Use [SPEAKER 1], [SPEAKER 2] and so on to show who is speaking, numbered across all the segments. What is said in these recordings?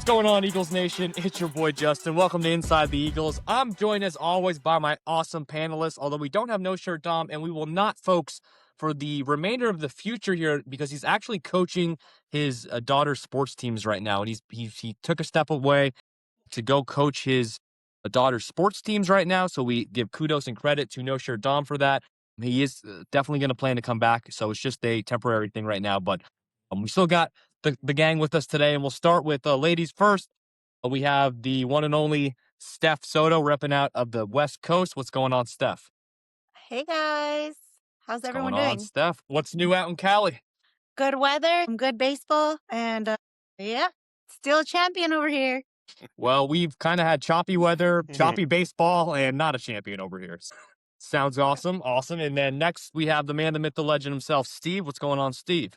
[SPEAKER 1] Going on, Eagles Nation? It's your boy Justin. Welcome to Inside the Eagles. I'm joined as always by my awesome panelists, although we don't have No Shirt Dom, and we will not, folks, for the remainder of the future here, because he's actually coaching his daughter's sports teams right now, and he took a step away to go coach his daughter's sports teams right now, so we give kudos and credit to No Shirt Dom for that. He is definitely going to plan to come back, so it's just a temporary thing right now, but we still got the gang with us today, and we'll start with ladies first. We have the one and only Steph Soto repping out of the West Coast. What's going on, Steph?
[SPEAKER 2] Hey guys, how's everyone
[SPEAKER 1] Going on,
[SPEAKER 2] doing?
[SPEAKER 1] Steph? What's new out in Cali?
[SPEAKER 2] Good weather, good baseball, and yeah, still a champion over here.
[SPEAKER 1] Well, we've kind of had choppy weather, choppy baseball, and not a champion over here. Sounds awesome. Awesome. And then next we have the man, the myth, the legend himself, Steve. What's going on, Steve?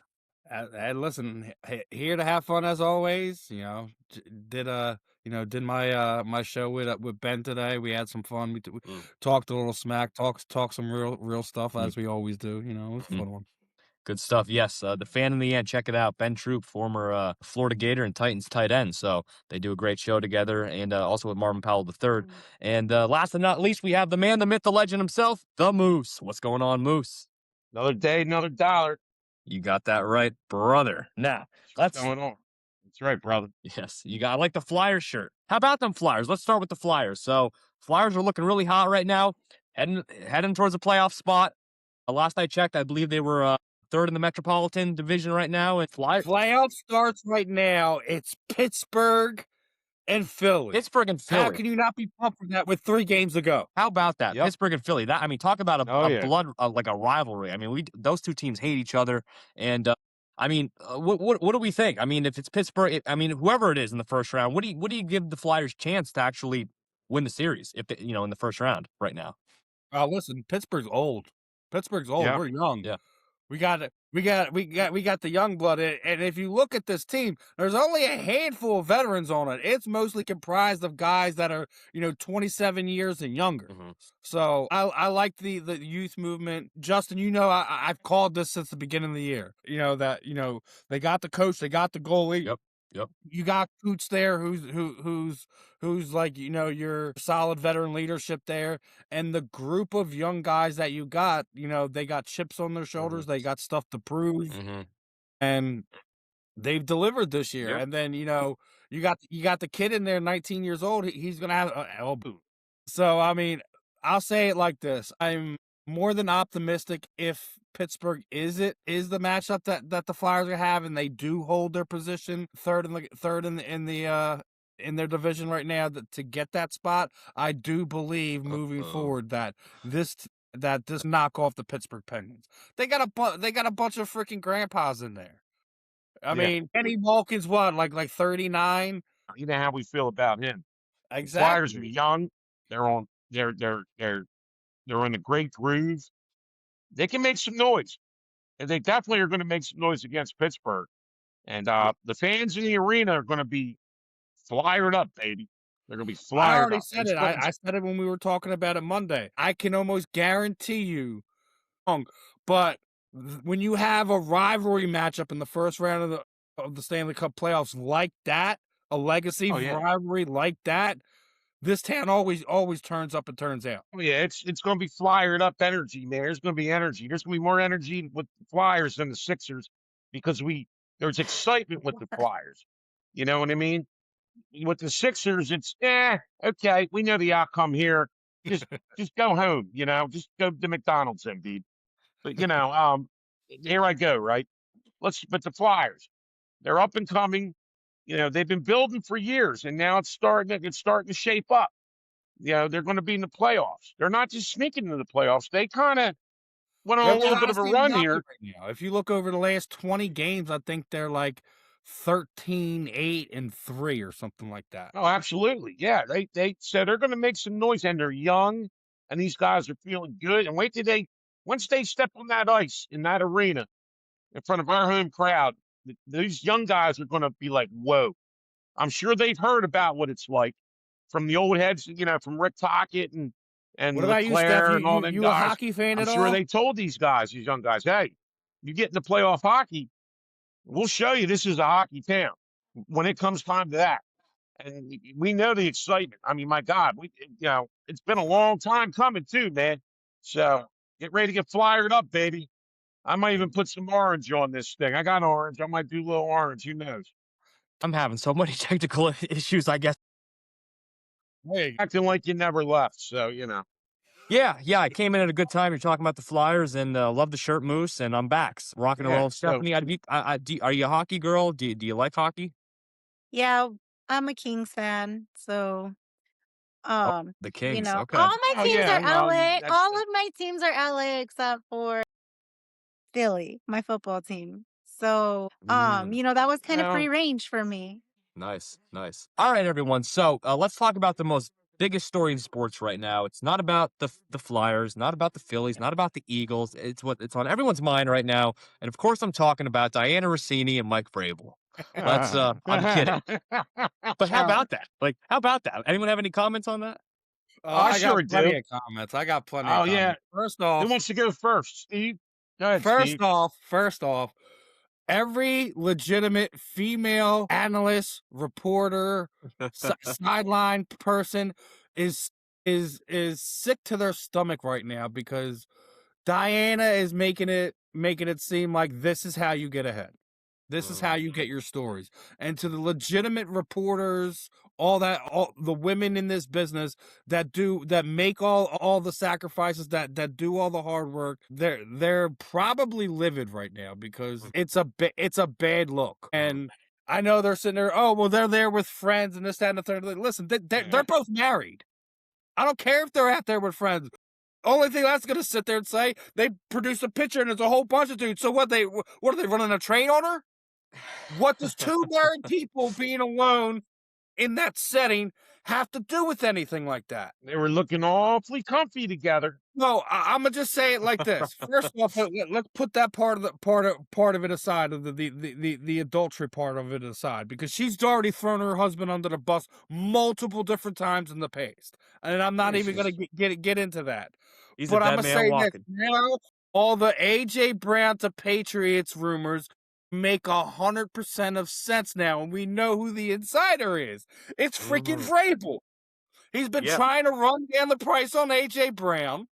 [SPEAKER 3] Hey, listen, here to have fun as always. Did my show with Ben today. We had some fun. We talked a little smack, talked some real stuff as we always do. It was a fun one.
[SPEAKER 1] Good stuff. Yes, the fan in the end. Check it out. Ben Troop, former Florida Gator and Titans tight end. So they do a great show together, and also with Marvin Powell III. And last but not least, we have the man, the myth, the legend himself, the Moose. What's going on, Moose?
[SPEAKER 4] Another day, another dollar.
[SPEAKER 1] You got that right, brother. Now,
[SPEAKER 4] What's going on? That's right, brother.
[SPEAKER 1] Yes, I like the Flyers shirt. How about them Flyers? Let's start with the Flyers. So Flyers are looking really hot right now, heading towards a playoff spot. Last I checked, I believe they were third in the Metropolitan Division right now. And
[SPEAKER 3] Playoff starts right now. It's Pittsburgh and Philly.
[SPEAKER 1] Pittsburgh and Philly.
[SPEAKER 3] How can you not be pumped for that with 3 games to go?
[SPEAKER 1] How about that?
[SPEAKER 4] Yep.
[SPEAKER 1] Pittsburgh and Philly. That, I mean, talk about a blood, like a rivalry. I mean, those two teams hate each other. And I mean, what do we think? I mean, if it's Pittsburgh, I mean, whoever it is in the first round, what do you give the Flyers chance to actually win the series? If in the first round right now.
[SPEAKER 3] Listen, Pittsburgh's old.
[SPEAKER 4] Yeah.
[SPEAKER 3] We're young.
[SPEAKER 1] Yeah.
[SPEAKER 3] We got the young blood, and if you look at this team, there's only a handful of veterans on it. It's mostly comprised of guys that are 27 years and younger.
[SPEAKER 1] Mm-hmm.
[SPEAKER 3] So I like the youth movement. Justin, I've called this since the beginning of the year. They got the coach, they got the goalie.
[SPEAKER 1] Yep.
[SPEAKER 3] You got Coots there, who's like your solid veteran leadership there, and the group of young guys that you got, they got chips on their shoulders, they got stuff to prove, and they've delivered this year.
[SPEAKER 1] Yep.
[SPEAKER 3] And then you got the kid in there, 19 years old. He's gonna have an elbow. So I mean, I'll say it like this: I'm more than optimistic if Pittsburgh is the matchup that the Flyers are having. They do hold their position third in their division right now to get that spot. I do believe moving forward that this knock off the Pittsburgh Penguins. They got a bunch of freaking grandpas in there. I mean, Kenny Malkin's what, like 39?
[SPEAKER 4] You know how we feel about him.
[SPEAKER 3] Exactly.
[SPEAKER 4] The Flyers are young. They're in a great groove. They can make some noise, and they definitely are going to make some noise against Pittsburgh. And the fans in the arena are going to be flyered up, baby. They're going to be flyered up.
[SPEAKER 3] I already said it. I said it when we were talking about it Monday. I can almost guarantee you, but when you have a rivalry matchup in the first round of the Stanley Cup playoffs like that, a legacy rivalry like that, this town always turns up and turns out.
[SPEAKER 4] Oh yeah, it's going to be flyered up energy, man. There's going to be energy. There's going to be more energy with the Flyers than the Sixers because there's excitement with the Flyers. You know what I mean? With the Sixers, it's okay. We know the outcome here. Just go home. Just go to McDonald's, Embiid. But here I go. Right. But the Flyers, they're up and coming. They've been building for years, and now it's starting to shape up. They're going to be in the playoffs. They're not just sneaking into the playoffs. They kind of went on a little bit of a run here.
[SPEAKER 3] Right now. If you look over the last 20 games, I think they're like 13-8-3 or something like that.
[SPEAKER 4] Oh, absolutely. Yeah, they said they're going to make some noise, and they're young, and these guys are feeling good. And once they step on that ice in that arena in front of our home crowd, these young guys are going to be like, whoa. I'm sure they've heard about what it's like from the old heads, from Rick Tocchet and
[SPEAKER 3] what about
[SPEAKER 4] LeClaire
[SPEAKER 3] you, Steph?
[SPEAKER 4] and all them
[SPEAKER 3] you
[SPEAKER 4] guys.
[SPEAKER 3] A hockey fan
[SPEAKER 4] I'm
[SPEAKER 3] at all?
[SPEAKER 4] sure they told these young guys, hey, you get into playoff hockey, we'll show you this is a hockey town when it comes time to that. And we know the excitement. I mean, my God, it's been a long time coming too, man. So get ready to get flyered up, baby. I might even put some orange on this thing. I got orange. I might do a little orange. Who knows?
[SPEAKER 1] I'm having so many technical issues, I guess.
[SPEAKER 4] Hey, acting like you never left. So,
[SPEAKER 1] Yeah, I came in at a good time. You're talking about the Flyers, and love the shirt, Moose, and I'm back, rocking and
[SPEAKER 4] yeah.
[SPEAKER 1] rolling.
[SPEAKER 4] So,
[SPEAKER 1] Stephanie, are you a hockey girl? Do you like hockey?
[SPEAKER 2] Yeah, I'm a Kings fan, so
[SPEAKER 1] Oh, the Kings.
[SPEAKER 2] all
[SPEAKER 1] Okay.
[SPEAKER 2] my
[SPEAKER 4] oh,
[SPEAKER 2] teams
[SPEAKER 4] yeah.
[SPEAKER 2] are
[SPEAKER 4] Well,
[SPEAKER 2] LA.
[SPEAKER 4] that's,
[SPEAKER 2] All of my teams are LA except for Philly, my football team. So,
[SPEAKER 1] Mm,
[SPEAKER 2] that was kind of free
[SPEAKER 4] well,
[SPEAKER 2] range for me.
[SPEAKER 1] nice. All right, everyone. So let's talk about the most biggest story in sports right now. It's not about the Flyers, not about the Phillies, not about the Eagles. It's on everyone's mind right now. And of course, I'm talking about Diana Rossini and Mike Vrabel. I'm kidding. But how
[SPEAKER 3] Uh,
[SPEAKER 1] about that? Like, how about that? Anyone have any comments on that?
[SPEAKER 4] I
[SPEAKER 3] I got
[SPEAKER 4] sure
[SPEAKER 3] plenty
[SPEAKER 4] do.
[SPEAKER 3] of comments. I got plenty of
[SPEAKER 4] Oh, yeah.
[SPEAKER 3] comments. First
[SPEAKER 4] Who
[SPEAKER 3] off,
[SPEAKER 4] wants to go first? Steve? Go ahead,
[SPEAKER 3] first
[SPEAKER 4] Steve.
[SPEAKER 3] off, first off, every legitimate female analyst, reporter, sideline person is is sick to their stomach right now because Diana is making it seem like this is how you get ahead. This is how you get your stories. And to the legitimate reporters, all the women in this business that make all the sacrifices, that do all the hard work, they're probably livid right now because it's a bad look. And I know they're sitting there, oh well, they're there with friends and this, that, and the third. Listen, they're both married. I don't care if they're out there with friends. Only thing that's gonna sit there and say, they produced a picture and it's a whole bunch of dudes. So what are they running a train on her? What does two married people being alone in that setting have to do with anything like that?
[SPEAKER 4] They were looking awfully comfy together.
[SPEAKER 3] No, I'm gonna just say it like this. First off, let's put that part of it aside, of the adultery part of it aside, because she's already thrown her husband under the bus multiple different times in the past, and I'm not even gonna
[SPEAKER 4] Jesus.
[SPEAKER 3] get into that.
[SPEAKER 1] He's a
[SPEAKER 3] But I'm
[SPEAKER 1] dead
[SPEAKER 3] gonna
[SPEAKER 1] man
[SPEAKER 3] say this
[SPEAKER 1] walking.
[SPEAKER 3] now: all the AJ Brown to Patriots rumors make 100% of sense now, and we know who the insider is. It's freaking Vrabel. He's been
[SPEAKER 1] Yep.
[SPEAKER 3] trying to run down the price on AJ Brown.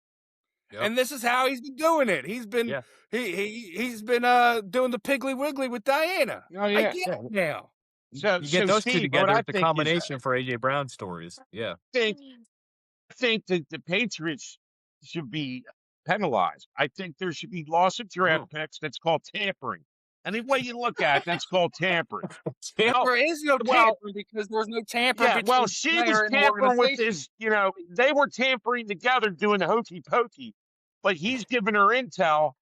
[SPEAKER 1] Yep.
[SPEAKER 3] And this is how he's been doing it. He's been
[SPEAKER 1] Yeah.
[SPEAKER 3] he's been doing the Piggly Wiggly with Diana.
[SPEAKER 4] Oh,
[SPEAKER 3] I
[SPEAKER 4] yeah.
[SPEAKER 3] get it now.
[SPEAKER 4] So,
[SPEAKER 1] You
[SPEAKER 4] so
[SPEAKER 1] get those two
[SPEAKER 4] Steve, what
[SPEAKER 1] together,
[SPEAKER 4] I
[SPEAKER 1] it's a
[SPEAKER 4] think is,
[SPEAKER 1] combination for AJ Brown stories. Yeah.
[SPEAKER 4] think I think that the Patriots should be penalized. I think there should be loss of draft picks. That's called tampering. Any way you look at it, that's called tampering. Well,
[SPEAKER 3] There is no
[SPEAKER 4] well,
[SPEAKER 3] tampering because there's no tamper
[SPEAKER 4] yeah. Well,
[SPEAKER 3] between
[SPEAKER 4] she was
[SPEAKER 3] player and
[SPEAKER 4] tampering with
[SPEAKER 3] organization.
[SPEAKER 4] his. They were tampering together, doing the hokey pokey. But he's giving her intel.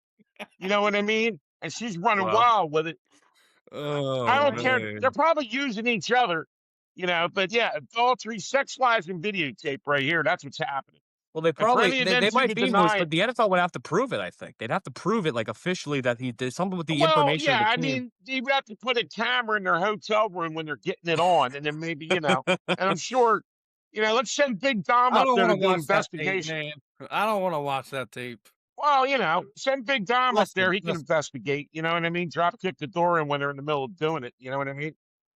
[SPEAKER 4] You know what I mean? And she's running
[SPEAKER 1] Well,
[SPEAKER 4] wild with it. I
[SPEAKER 3] Oh
[SPEAKER 4] don't care.
[SPEAKER 3] man.
[SPEAKER 4] They're probably using each other. But yeah, adultery, sex lies, and videotape right here. That's what's happening.
[SPEAKER 1] well, they
[SPEAKER 4] And for
[SPEAKER 1] probably
[SPEAKER 4] any of
[SPEAKER 1] they,
[SPEAKER 4] them
[SPEAKER 1] they
[SPEAKER 4] two
[SPEAKER 1] might
[SPEAKER 4] to
[SPEAKER 1] be Moose,
[SPEAKER 4] deny it,
[SPEAKER 1] but the NFL would have to prove it. I think they'd have to prove it like officially that he did something with the
[SPEAKER 4] well,
[SPEAKER 1] information of
[SPEAKER 4] yeah,
[SPEAKER 1] the
[SPEAKER 4] I
[SPEAKER 1] team.
[SPEAKER 4] mean, you have to put a camera in their hotel room when they're getting it on, and then maybe, and I'm sure, let's send Big Dom
[SPEAKER 3] I
[SPEAKER 4] up
[SPEAKER 3] don't
[SPEAKER 4] there
[SPEAKER 3] want
[SPEAKER 4] to
[SPEAKER 3] to
[SPEAKER 4] do
[SPEAKER 3] watch that tape,
[SPEAKER 4] investigation.
[SPEAKER 3] man. I don't want to watch that tape.
[SPEAKER 4] Well, send Big Dom up there.
[SPEAKER 3] Listen,
[SPEAKER 4] He can investigate. You know what I mean? Drop kick the door in when they're in the middle of doing it. You know what I mean?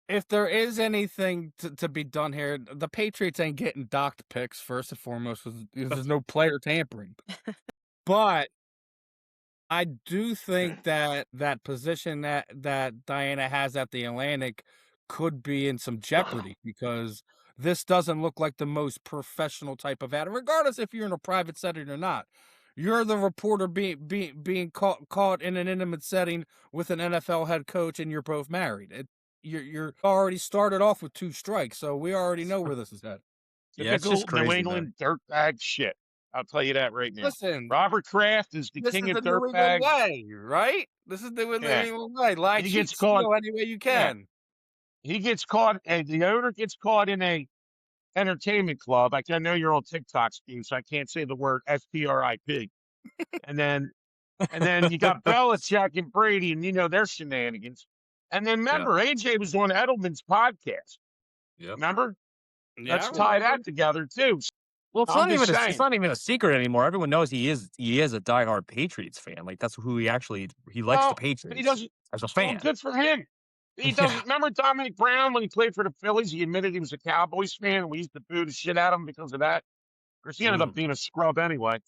[SPEAKER 3] if there is anything to be done here, the Patriots ain't getting docked picks first and foremost because there's no player tampering. But I do think that position that Diana has at the Atlantic could be in some jeopardy because this doesn't look like the most professional type of ad, regardless if you're in a private setting or not. You're the reporter being caught in an intimate setting with an NFL head coach, and you're both married. You're already started off with 2 strikes, so we already know where this is headed.
[SPEAKER 1] Yeah, it's just
[SPEAKER 4] Typical New
[SPEAKER 1] crazy, man.
[SPEAKER 4] England dirtbag shit. I'll tell you that right now.
[SPEAKER 3] Listen,
[SPEAKER 4] Robert Kraft is the
[SPEAKER 3] this
[SPEAKER 4] king
[SPEAKER 3] is
[SPEAKER 4] of
[SPEAKER 3] the New England
[SPEAKER 4] dirtbag.
[SPEAKER 3] way, right? This is the New
[SPEAKER 4] Yeah.
[SPEAKER 3] England way. Lie,
[SPEAKER 4] He
[SPEAKER 3] cheat,
[SPEAKER 4] gets caught.
[SPEAKER 3] steal any way you can.
[SPEAKER 4] He gets caught, and the owner gets caught in a entertainment club. I know you're on TikTok, Steve, so I can't say the word STRIP. And then you got Belichick and Brady, and their shenanigans. And then remember, AJ was on Edelman's podcast.
[SPEAKER 1] Yep.
[SPEAKER 4] Remember?
[SPEAKER 3] Yeah,
[SPEAKER 4] Let's tie that together too.
[SPEAKER 1] Well, it's
[SPEAKER 4] I'm
[SPEAKER 1] not even
[SPEAKER 4] just
[SPEAKER 1] it's not even a secret anymore. Everyone knows he is a diehard Patriots fan. Like that's who he likes the
[SPEAKER 4] Well,
[SPEAKER 1] Patriots
[SPEAKER 4] but he doesn't.
[SPEAKER 1] as a
[SPEAKER 4] Well,
[SPEAKER 1] fan.
[SPEAKER 4] good for him. He
[SPEAKER 1] Yeah.
[SPEAKER 4] doesn't remember Dominic Brown when he played for the Phillies. He admitted he was a Cowboys fan. And we used to boo the shit out of him because of that. Of course, he ended up being a scrub anyway.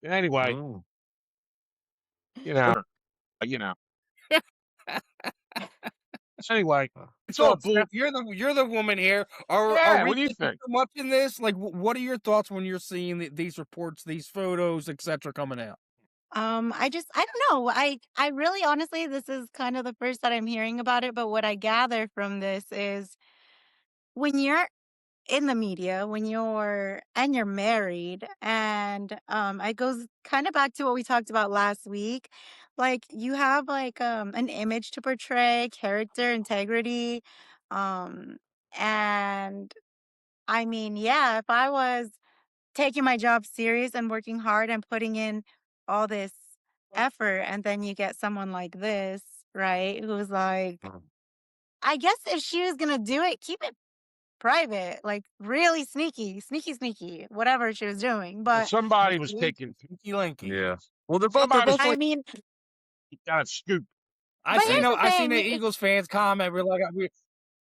[SPEAKER 4] Anyway,
[SPEAKER 1] Mm.
[SPEAKER 4] you know, you know. Anyway, it's all
[SPEAKER 3] So,
[SPEAKER 4] bull.
[SPEAKER 3] Steph, you're the woman here. Are
[SPEAKER 4] Yeah,
[SPEAKER 3] we
[SPEAKER 4] what do you
[SPEAKER 3] thinking
[SPEAKER 4] think?
[SPEAKER 3] too much in this? Like, what are your thoughts when you're seeing these reports, these photos, etc., coming out?
[SPEAKER 2] I don't know. I really honestly, this is kind of the first that I'm hearing about it, but what I gather from this is when you're in the media, when you're married, and it goes kind of back to what we talked about last week. Like you have like an image to portray, character, integrity. Um and I mean, yeah, if I was taking my job serious and working hard and putting in all this effort, and then you get someone like this, right? Who's like,
[SPEAKER 1] Mm.
[SPEAKER 2] I guess if she was gonna do it, keep it private, like really sneaky, sneaky, sneaky, whatever she was doing.
[SPEAKER 4] Well,
[SPEAKER 2] But
[SPEAKER 4] somebody was
[SPEAKER 3] Sneaky,
[SPEAKER 4] taking.
[SPEAKER 3] sneaky linky.
[SPEAKER 1] Yeah. Well, they're
[SPEAKER 4] Somebody was
[SPEAKER 1] both
[SPEAKER 2] I
[SPEAKER 1] like,
[SPEAKER 2] mean,
[SPEAKER 4] got a scoop.
[SPEAKER 3] I
[SPEAKER 2] but
[SPEAKER 3] seen
[SPEAKER 2] here's
[SPEAKER 3] a,
[SPEAKER 2] the
[SPEAKER 3] I seen the
[SPEAKER 2] thing.
[SPEAKER 3] Eagles fans comment. We're like,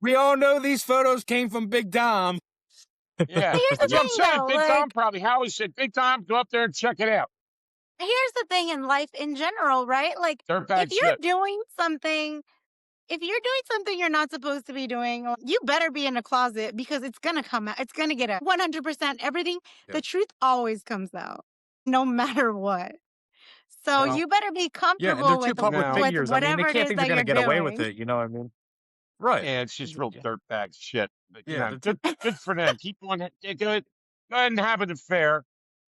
[SPEAKER 3] we all know these photos came from Big Dom.
[SPEAKER 4] Yeah,
[SPEAKER 2] But here's the
[SPEAKER 4] that's what I'm
[SPEAKER 2] thing,
[SPEAKER 4] saying.
[SPEAKER 2] though.
[SPEAKER 4] Big Tom
[SPEAKER 2] Like,
[SPEAKER 4] probably. Howie said, "Big Tom, go up there and check it out."
[SPEAKER 2] here's the thing in life in general, right? Like, if
[SPEAKER 4] Dirtbag
[SPEAKER 2] you're
[SPEAKER 4] shit.
[SPEAKER 2] doing something if you're doing something you're not supposed to be doing, you better be in a closet because it's gonna come out. It's gonna get out. 100% everything.
[SPEAKER 1] Yeah.
[SPEAKER 2] The truth always comes out, no matter what. So
[SPEAKER 4] Well,
[SPEAKER 2] you better be
[SPEAKER 1] yeah, and they're
[SPEAKER 2] comfortable
[SPEAKER 1] two
[SPEAKER 2] with
[SPEAKER 1] public
[SPEAKER 4] no.
[SPEAKER 2] with
[SPEAKER 1] figures. I mean, they
[SPEAKER 2] whatever it
[SPEAKER 1] can't
[SPEAKER 2] is
[SPEAKER 1] think they're
[SPEAKER 2] that
[SPEAKER 1] gonna
[SPEAKER 2] you're
[SPEAKER 1] get away with
[SPEAKER 2] doing.
[SPEAKER 1] it. You know what I mean? Right.
[SPEAKER 4] Yeah, it's just real
[SPEAKER 1] Yeah.
[SPEAKER 4] dirtbag shit. But
[SPEAKER 1] Yeah. They're two.
[SPEAKER 4] good for them. Keep on it. Go ahead and have an affair.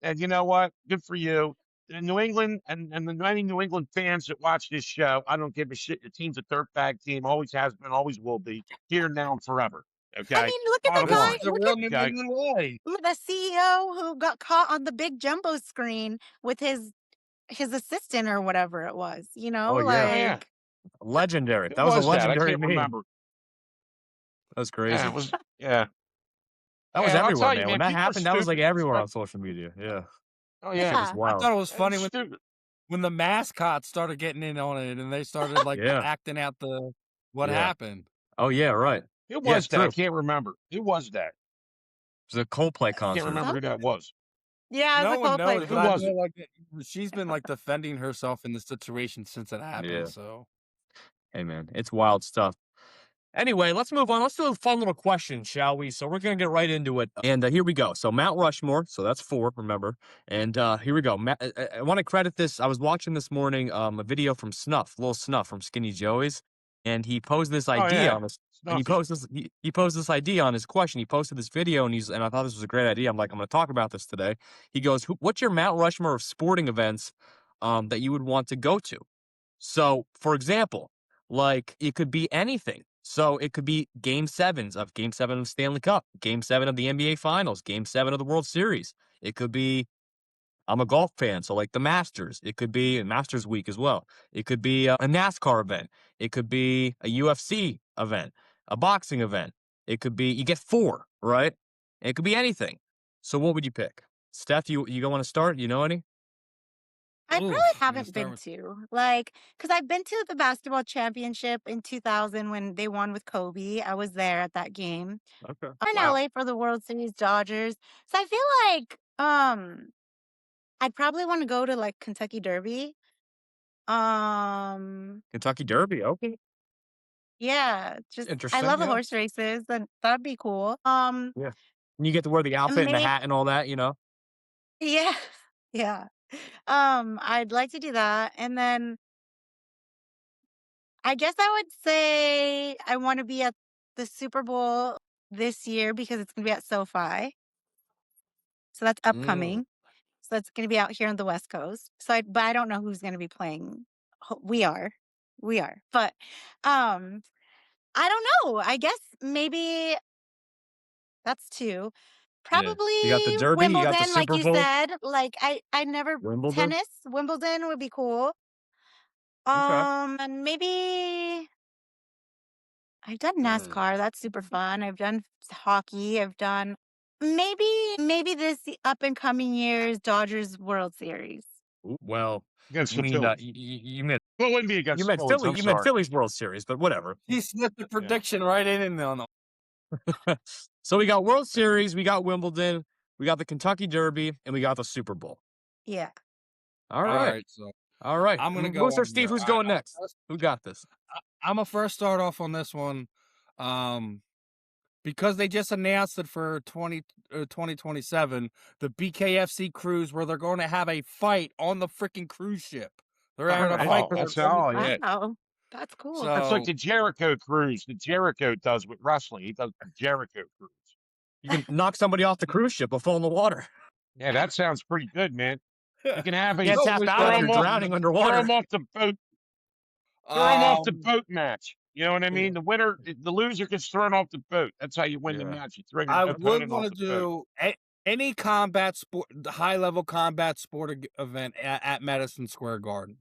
[SPEAKER 4] And you know what? Good for you. In New England and the many New England fans that watch this show, I don't give a shit. The team's a dirtbag team. Always has been. Always will be. Here now and forever.
[SPEAKER 2] I
[SPEAKER 4] Okay.
[SPEAKER 2] mean, look at the
[SPEAKER 4] Bottom
[SPEAKER 3] This
[SPEAKER 2] guy.
[SPEAKER 3] is
[SPEAKER 4] line.
[SPEAKER 3] the
[SPEAKER 2] Look
[SPEAKER 3] real
[SPEAKER 2] at
[SPEAKER 3] New
[SPEAKER 4] Okay.
[SPEAKER 3] England way.
[SPEAKER 2] the CEO who got caught on the big jumbo screen with his assistant or whatever it was.
[SPEAKER 1] Oh yeah.
[SPEAKER 4] Oh yeah.
[SPEAKER 2] Like
[SPEAKER 1] Legendary.
[SPEAKER 4] Who
[SPEAKER 1] That was a
[SPEAKER 4] was that? I
[SPEAKER 1] legendary
[SPEAKER 4] can't
[SPEAKER 1] meme.
[SPEAKER 4] remember.
[SPEAKER 1] That was
[SPEAKER 4] Yeah,
[SPEAKER 1] crazy.
[SPEAKER 4] it was. Yeah.
[SPEAKER 1] That was
[SPEAKER 4] Yeah. I'll
[SPEAKER 1] everywhere,
[SPEAKER 4] tell you,
[SPEAKER 1] man. When
[SPEAKER 4] man.
[SPEAKER 1] that
[SPEAKER 4] People are
[SPEAKER 1] happened, that was like
[SPEAKER 4] stupid.
[SPEAKER 1] everywhere on social media. Yeah.
[SPEAKER 4] Oh
[SPEAKER 1] Shit
[SPEAKER 4] yeah.
[SPEAKER 1] was
[SPEAKER 2] yeah.
[SPEAKER 3] I
[SPEAKER 1] wild.
[SPEAKER 3] thought it was funny
[SPEAKER 4] It's
[SPEAKER 3] when
[SPEAKER 4] stupid.
[SPEAKER 3] the mascots started getting in on it and they started like
[SPEAKER 1] Yeah.
[SPEAKER 3] acting out what
[SPEAKER 1] Yeah.
[SPEAKER 3] happened.
[SPEAKER 1] Oh yeah. Right.
[SPEAKER 4] Who
[SPEAKER 1] Yeah.
[SPEAKER 4] was that? I
[SPEAKER 1] True.
[SPEAKER 4] can't remember. Who was that?
[SPEAKER 1] It was a Coldplay
[SPEAKER 4] I can't
[SPEAKER 1] concert.
[SPEAKER 4] remember who that was.
[SPEAKER 2] Yeah, it was
[SPEAKER 3] No
[SPEAKER 2] a
[SPEAKER 3] one
[SPEAKER 2] Coldplay
[SPEAKER 3] knows,
[SPEAKER 4] Who
[SPEAKER 3] but I
[SPEAKER 2] concert.
[SPEAKER 4] was
[SPEAKER 3] know
[SPEAKER 4] it?
[SPEAKER 3] like she's been like defending herself in the situation since it happened.
[SPEAKER 1] Yeah.
[SPEAKER 3] So
[SPEAKER 1] Hey man, it's wild stuff. Anyway, let's move on. Let's do a fun little question, shall we? So we're gonna get right into it. And here we go. So Mount Rushmore. So that's 4. Remember. And here we go. I want to credit this. I was watching this morning a video from Snuff, Little Snuff from Skinny Joey's, and he posed this
[SPEAKER 4] Oh
[SPEAKER 1] idea
[SPEAKER 4] yeah.
[SPEAKER 1] on this. And
[SPEAKER 4] Snuffy.
[SPEAKER 1] he posed this idea on his question. He posted this video, and I thought this was a great idea. I'm like, I'm going to talk about this today. He goes, "What's your Mount Rushmore of sporting events that you would want to go to?" So, for example, like it could be anything. So it could be Game 7 of Stanley Cup, Game 7 of the NBA Finals, Game 7 of the World Series. It could be, I'm a golf fan, so like the Masters. It could be a Masters week as well. It could be a NASCAR event. It could be a UFC event, a boxing event. It could be, you get 4, right? It could be anything. So what would you pick? Steph, you want to start? You know any?
[SPEAKER 2] I probably
[SPEAKER 3] oof, you're gonna
[SPEAKER 2] haven't
[SPEAKER 3] start
[SPEAKER 2] been
[SPEAKER 3] with
[SPEAKER 2] to, like, because I've been to the basketball championship in 2000 when they won with Kobe. I was there at that game.
[SPEAKER 1] Okay.
[SPEAKER 2] I'm in
[SPEAKER 4] Wow.
[SPEAKER 2] LA for the World Series Dodgers. So I feel like I'd probably want to go to like Kentucky Derby. Um
[SPEAKER 1] Kentucky Derby. Okay.
[SPEAKER 2] yeah, just I
[SPEAKER 1] Interesting.
[SPEAKER 2] love the
[SPEAKER 1] Yeah.
[SPEAKER 2] horse races, and that'd be cool.
[SPEAKER 1] Yeah. And you get to wear the outfit and the
[SPEAKER 2] Maybe
[SPEAKER 1] hat and all that, you know?
[SPEAKER 2] yeah. Yeah. I'd like to do that. And then I guess I would say I want to be at the Super Bowl this year because it's going to be at SoFi. So that's
[SPEAKER 1] Mm.
[SPEAKER 2] upcoming. So that's going to be out here on the West Coast. But I don't know who's going to be playing. We are. We are. But um I don't know. I guess maybe that's 2.
[SPEAKER 1] Yeah. You got the
[SPEAKER 2] Probably
[SPEAKER 1] Derby, you got the
[SPEAKER 2] Wimbledon, like
[SPEAKER 1] Super
[SPEAKER 2] you
[SPEAKER 1] Bowl.
[SPEAKER 2] said. Like I never
[SPEAKER 1] Wimbledon?
[SPEAKER 2] tennis. Wimbledon would be cool.
[SPEAKER 1] Okay.
[SPEAKER 2] And maybe I've done
[SPEAKER 1] Mm.
[SPEAKER 2] NASCAR. That's super fun. I've done hockey. I've done maybe this up and coming year's Dodgers World Series.
[SPEAKER 1] Ooh, well,
[SPEAKER 4] Against
[SPEAKER 1] you
[SPEAKER 4] the
[SPEAKER 1] mean,
[SPEAKER 4] Phillies.
[SPEAKER 1] you mean
[SPEAKER 4] Well, it wouldn't be against
[SPEAKER 1] You
[SPEAKER 4] the
[SPEAKER 1] meant
[SPEAKER 4] Phillies.
[SPEAKER 1] Philly.
[SPEAKER 4] I'm
[SPEAKER 1] You meant
[SPEAKER 4] sorry.
[SPEAKER 1] Phillies World Series, but whatever.
[SPEAKER 3] He slipped the prediction right in on the.
[SPEAKER 1] So we got World Series, we got Wimbledon, we got the Kentucky Derby, and we got the Super Bowl.
[SPEAKER 2] Yeah.
[SPEAKER 1] All
[SPEAKER 3] All
[SPEAKER 1] right.
[SPEAKER 3] right, so
[SPEAKER 1] All right.
[SPEAKER 3] I'm gonna go
[SPEAKER 1] Moose or
[SPEAKER 3] on
[SPEAKER 1] Steve,
[SPEAKER 3] here.
[SPEAKER 1] who's going next? Who got this?
[SPEAKER 3] I'm gonna first start off on this one, because they just announced it for 2027, the BKFC cruise, where they're going to have a fight on the freaking cruise ship. They're having a
[SPEAKER 1] Alright.
[SPEAKER 3] fight.
[SPEAKER 4] Oh, that's all. Yeah.
[SPEAKER 2] Wow. That's cool.
[SPEAKER 4] That's like
[SPEAKER 3] So
[SPEAKER 4] the Jericho cruise that Jericho does with wrestling. He does the Jericho cruise.
[SPEAKER 1] You can knock somebody off the cruise ship or fall in the water.
[SPEAKER 4] Yeah, that sounds pretty good, man. You can have a
[SPEAKER 1] Can't
[SPEAKER 3] No,
[SPEAKER 1] tap
[SPEAKER 3] with,
[SPEAKER 1] out if
[SPEAKER 4] throw
[SPEAKER 1] you're
[SPEAKER 4] him off,
[SPEAKER 1] drowning
[SPEAKER 4] throw
[SPEAKER 1] underwater.
[SPEAKER 4] him off the boat, throw him off the
[SPEAKER 3] um,
[SPEAKER 4] boat match. You know what I mean? The winner, the loser gets thrown off the boat. That's how you win the
[SPEAKER 1] Yeah.
[SPEAKER 4] match. You throw your
[SPEAKER 3] I would
[SPEAKER 4] opponent off
[SPEAKER 3] want to
[SPEAKER 4] the boat.
[SPEAKER 3] do any combat sport, high level combat sport event at Madison Square Garden.